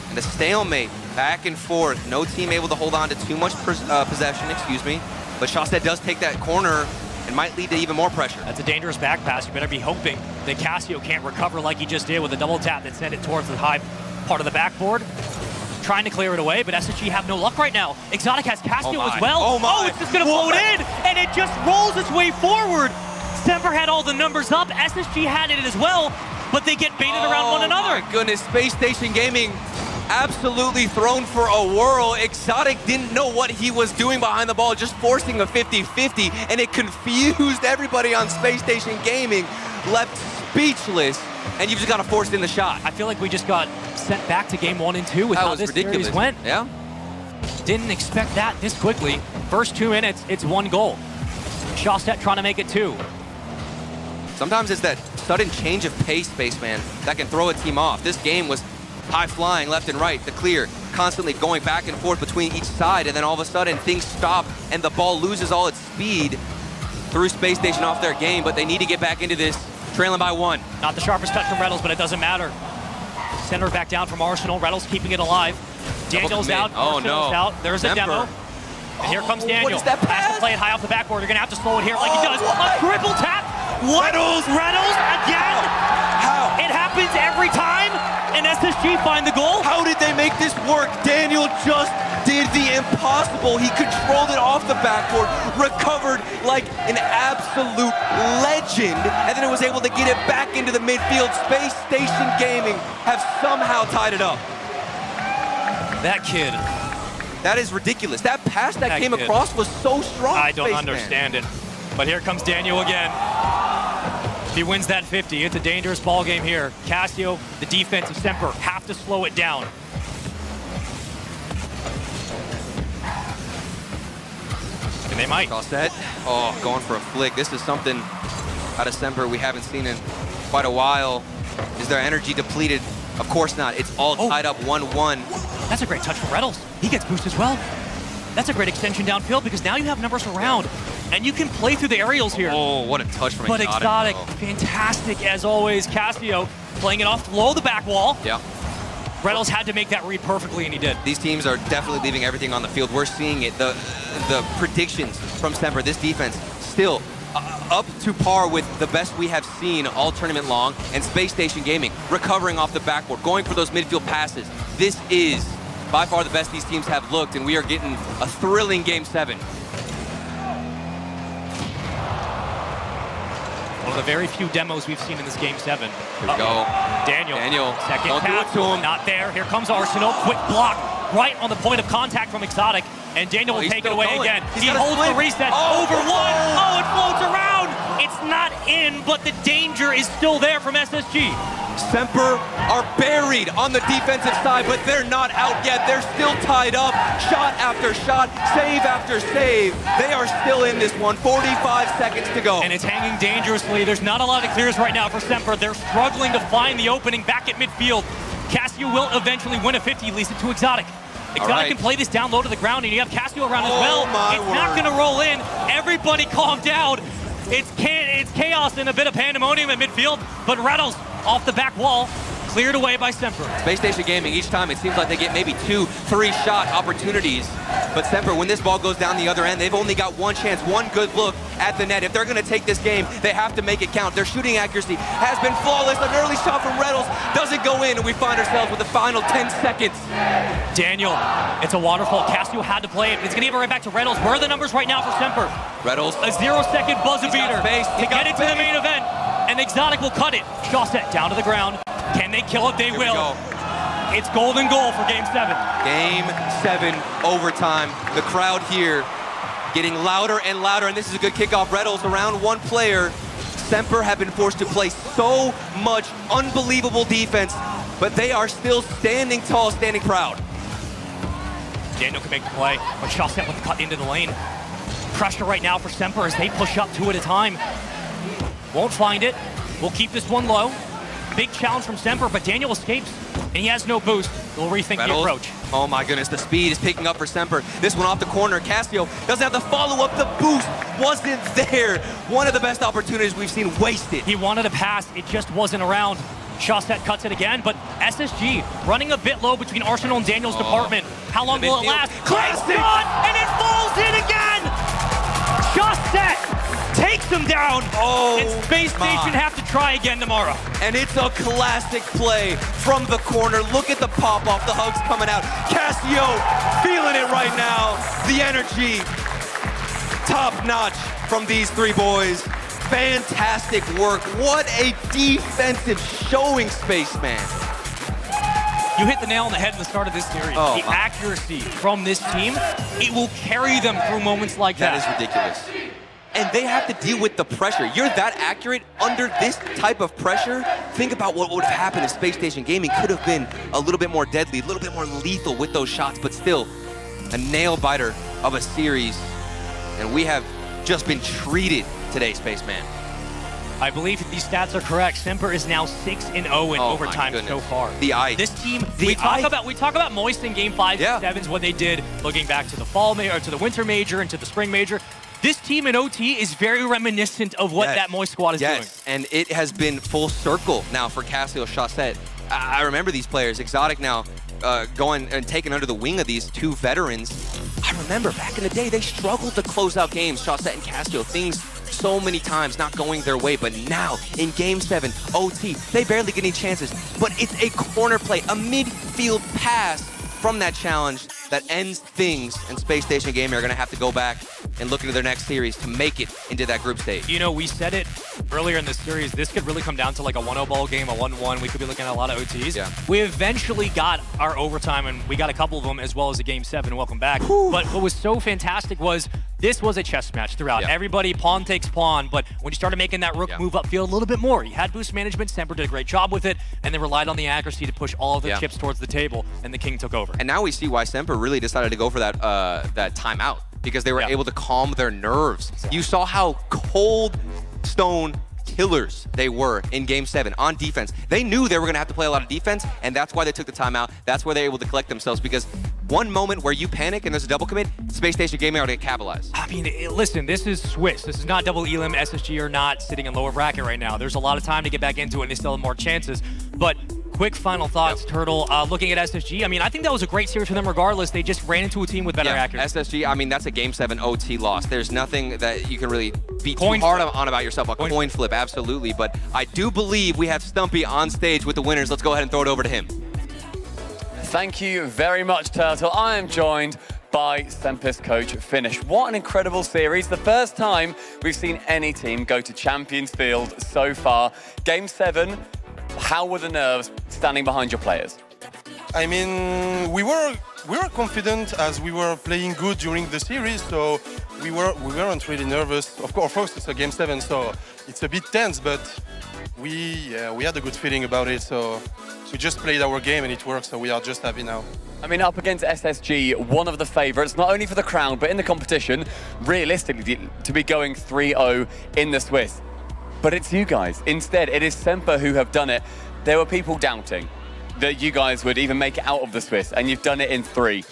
And a stalemate, back and forth. No team able to hold on to too much possession, But Shawset does take that corner and might lead to even more pressure. That's a dangerous back pass. You better be hoping that Casio can't recover like he just did with a double tap that sent it towards the high part of the backboard. Trying to clear it away, but SSG have no luck right now. Exotic has Casio as well. Oh, it's just gonna float in, and it just rolls its way forward. Semper had all the numbers up. SSG had it as well, but they get baited around one another. Oh my goodness, Space Station Gaming absolutely thrown for a whirl. Exotic didn't know what he was doing behind the ball, just forcing a 50-50, and it confused everybody on Space Station Gaming, left speechless, and you've just got to force in the shot. I feel like we just got sent back to Game 1 and 2 with how this series went. Yeah. Didn't expect that this quickly. First 2 minutes, it's 1 goal. Shawset trying to make it 2. Sometimes it's that sudden change of pace, Spaceman, that can throw a team off. This game was high flying left and right, the clear, constantly going back and forth between each side, and then all of a sudden things stop and the ball loses all its speed. Threw Space Station off their game, but they need to get back into this, trailing by 1. Not the sharpest touch from Reynolds, but it doesn't matter. Center back down from Arsenal. Reynolds keeping it alive. Daniel's out. Oh no. Out. There's a demo. And here comes Daniel. What is that pass? Has to play it high off the backboard. You're going to have to slow it here like he does. A triple tap. What? Reynolds again? How? It happens every time, and SSG find the goal. How did they make this work? Daniel just did the impossible. He controlled it off the backboard, recovered like an absolute legend, and then it was able to get it back into the midfield. Space Station Gaming have somehow tied it up. That kid. That is ridiculous. That pass that came across was so strong. I don't understand it. But here comes Daniel again. If he wins that 50, it's a dangerous ball game here. Casio, the defense of Semper, have to slow it down. And they might. Toss that. Oh, going for a flick. This is something out of Semper we haven't seen in quite a while. Is their energy depleted? Of course not. It's all tied up 1-1. That's a great touch from Reynolds. He gets boost as well. That's a great extension downfield because now you have numbers around and you can play through the aerials here. Oh, what a touch from Exotic. But Exotic, fantastic as always. Casio playing it off below the back wall. Yeah. Reynolds had to make that read perfectly, and he did. These teams are definitely leaving everything on the field. We're seeing it. The predictions from Semper, this defense, still up to par with the best we have seen all tournament long. And Space Station Gaming recovering off the backboard, going for those midfield passes. This is by far the best these teams have looked, and we are getting a thrilling Game 7. One of the very few demos we've seen in this Game 7. Here we go. Daniel. Second Don't tap. do it to him. Not there. Here comes Arsenal. Quick block right on the point of contact from Exotic. And Daniel will take it away again. He holds the reset over 1. Oh, it floats around. It's not in, but the danger is still there from SSG. Semper are buried on the defensive side, but they're not out yet. They're still tied up. Shot after shot, save after save. They are still in this one. 45 seconds to go. And it's hanging dangerously. There's not a lot of clears right now for Semper. They're struggling to find the opening back at midfield. Cassio will eventually win a 50, leads it to Exotic. Exotic right. can play this down low to the ground, and you have Cassio around as well. My It's not going to roll in. Everybody calm down. It's chaos and a bit of pandemonium in midfield, but Rattles off the back wall, cleared away by Semper. Spacestation Gaming, each time it seems like they get maybe 2-3 shot opportunities. But Semper, when this ball goes down the other end, they've only got one chance, one good look at the net. If they're going to take this game, they have to make it count. Their shooting accuracy has been flawless. An early shot from Reynolds doesn't go in, and we find ourselves with the final 10 seconds. Daniel, it's a waterfall. Cassio had to play it. It's going to give it right back to Reynolds. Where are the numbers right now for Semper? Reynolds. A 0-second buzzer beater to get into the main event, and Exotic will cut it. Shawset down to the ground. Can they kill it? They will. It's golden goal for Game 7. Game 7, overtime. The crowd here getting louder and louder, and this is a good kickoff. Reynolds around one player. Semper have been forced to play so much unbelievable defense, but they are still standing tall, standing proud. Daniel can make the play, but Shawset with the cut into the lane. Pressure right now for Semper as they push up 2 at a time. Won't find it. We'll keep this one low. Big challenge from Semper, but Daniel escapes, and he has no boost. We'll rethink the approach. Oh my goodness, the speed is picking up for Semper. This one off the corner. Cassio doesn't have the follow-up. The boost wasn't there. One of the best opportunities we've seen wasted. He wanted a pass. It just wasn't around. Shawset cuts it again, but SSG running a bit low between Arsenal and Daniel's department. How long will it last? Great shot, and it falls in again! Shawset takes them down, and Space Station have to try again tomorrow. And it's a classic play from the corner. Look at the pop-off, the hugs coming out. Cassio feeling it right now. The energy, top-notch from these 3 boys. Fantastic work. What a defensive showing, Spaceman. You hit the nail on the head at the start of this series. The accuracy from this team, it will carry them through moments like that. That is ridiculous. And they have to deal with the pressure. You're that accurate under this type of pressure. Think about what would have happened if Space Station Gaming could have been a little bit more deadly, a little bit more lethal with those shots, but still a nail-biter of a series. And we have just been treated today, Spaceman. I believe if these stats are correct, Semper is now 6-0 in overtime so far. The ice. This team, we talk about Moist in Game 5 and 7s, what they did looking back to the fall major, to the winter major, and to the spring major. This team in OT is very reminiscent of what that Moist squad is doing. And it has been full circle now for Cassio Shawset. I remember these players, Exotic now going and taking under the wing of these 2 veterans. I remember back in the day, they struggled to close out games, Shawset and Cassio. Things so many times not going their way, but now in Game 7, OT, they barely get any chances, but it's a corner play, a midfield pass from that challenge that ends things, and Space Station Gaming are going to have to go back and look into their next series to make it into that group stage. You know, we said it earlier in the series, this could really come down to like a 1-0 ball game, a 1-1. We could be looking at a lot of OTs. Yeah. We eventually got our overtime, and we got a couple of them as well as a Game 7. Welcome back. But what was so fantastic was this was a chess match throughout. Everybody pawn takes pawn, but when you started making that rook move upfield a little bit more, you had boost management. Semper did a great job with it, and they relied on the accuracy to push all of the chips towards the table, and the king took over. And now we see why Semper really decided to go for that that timeout, because they were able to calm their nerves. You saw how cold stone killers they were in Game 7 on defense. They knew they were going to have to play a lot of defense, and that's why they took the timeout. That's why they were able to collect themselves, because one moment where you panic and there's a double commit, Space Station Gaming are going to capitalize. I mean, listen, this is Swiss. This is not double elim. SSG are not sitting in lower bracket right now. There's a lot of time to get back into it, and they still have more chances. But quick final thoughts, Turtle. Looking at SSG, I mean, I think that was a great series for them regardless. They just ran into a team with better accuracy. SSG, I mean, that's a Game 7 OT loss. There's nothing that you can really be too hard on about yourself. A coin flip, absolutely. But I do believe we have Stumpy on stage with the winners. Let's go ahead and throw it over to him. Thank you very much, Turtle. I am joined by Sempers coach Finish. What an incredible series. The first time we've seen any team go to Champions Field so far. Game 7, how were the nerves standing behind your players? I mean, we were confident as we were playing good during the series, so we weren't really nervous. Of course, it's a Game 7, so it's a bit tense, but we had a good feeling about it. So we just played our game and it worked, so we are just happy now. I mean, up against SSG, one of the favourites, not only for the crowd, but in the competition, realistically, to be going 3-0 in the Swiss. But it's you guys. Instead, it is Semper who have done it. There were people doubting. that you guys would even make it out of the Swiss, and you've done it in 3.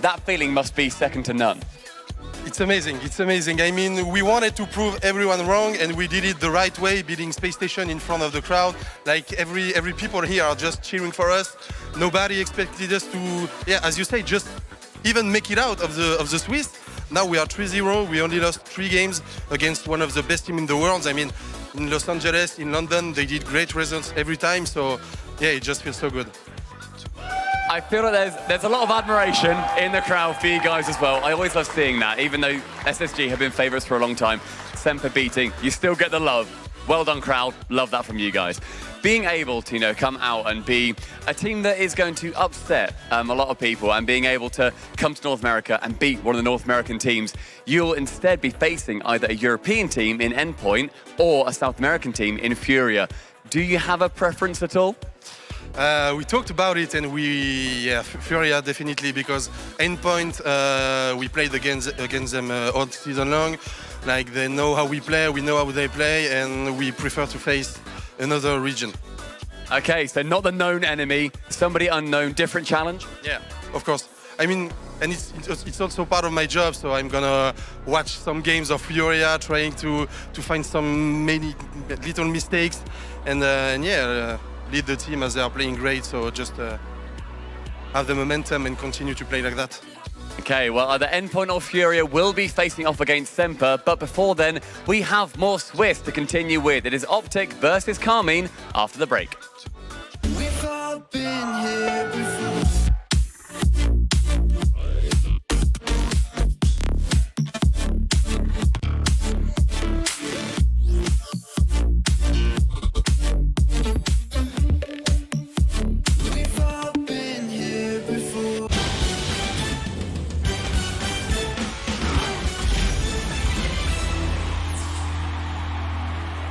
That feeling must be second to none. It's amazing. It's amazing. I mean, we wanted to prove everyone wrong, and we did it the right way, beating Spacestation in front of the crowd. Like every people here are just cheering for us. Nobody expected us to, yeah, as you say, just even make it out of the Swiss. Now we are 3-0. We only lost 3 games against one of the best teams in the world. I mean, in Los Angeles, in London, they did great results every time. So yeah, it just feels so good. I feel like there's a lot of admiration in the crowd for you guys as well. I always love seeing that, even though SSG have been favourites for a long time. Semper beating, you still get the love. Well done, crowd. Love that from you guys. Being able to, you know, come out and be a team that is going to upset a lot of people, and being able to come to North America and beat one of the North American teams, you'll instead be facing either a European team in Endpoint or a South American team in Furia. Do you have a preference at all? We talked about it, and Furia definitely, because Endpoint, we played against them all season long. Like, they know how we play, we know how they play, and we prefer to face another region. Okay, so not the known enemy, somebody unknown, different challenge? Yeah, of course. I mean, and it's also part of my job, so I'm gonna watch some games of Furia, trying to find some many little mistakes, and lead the team as they are playing great, so just have the momentum and continue to play like that. Okay, well, either Endpoint or Furia will be facing off against Semper, but before then, we have more Swiss to continue with. It is Optic versus Carmine after the break. We've all been here before.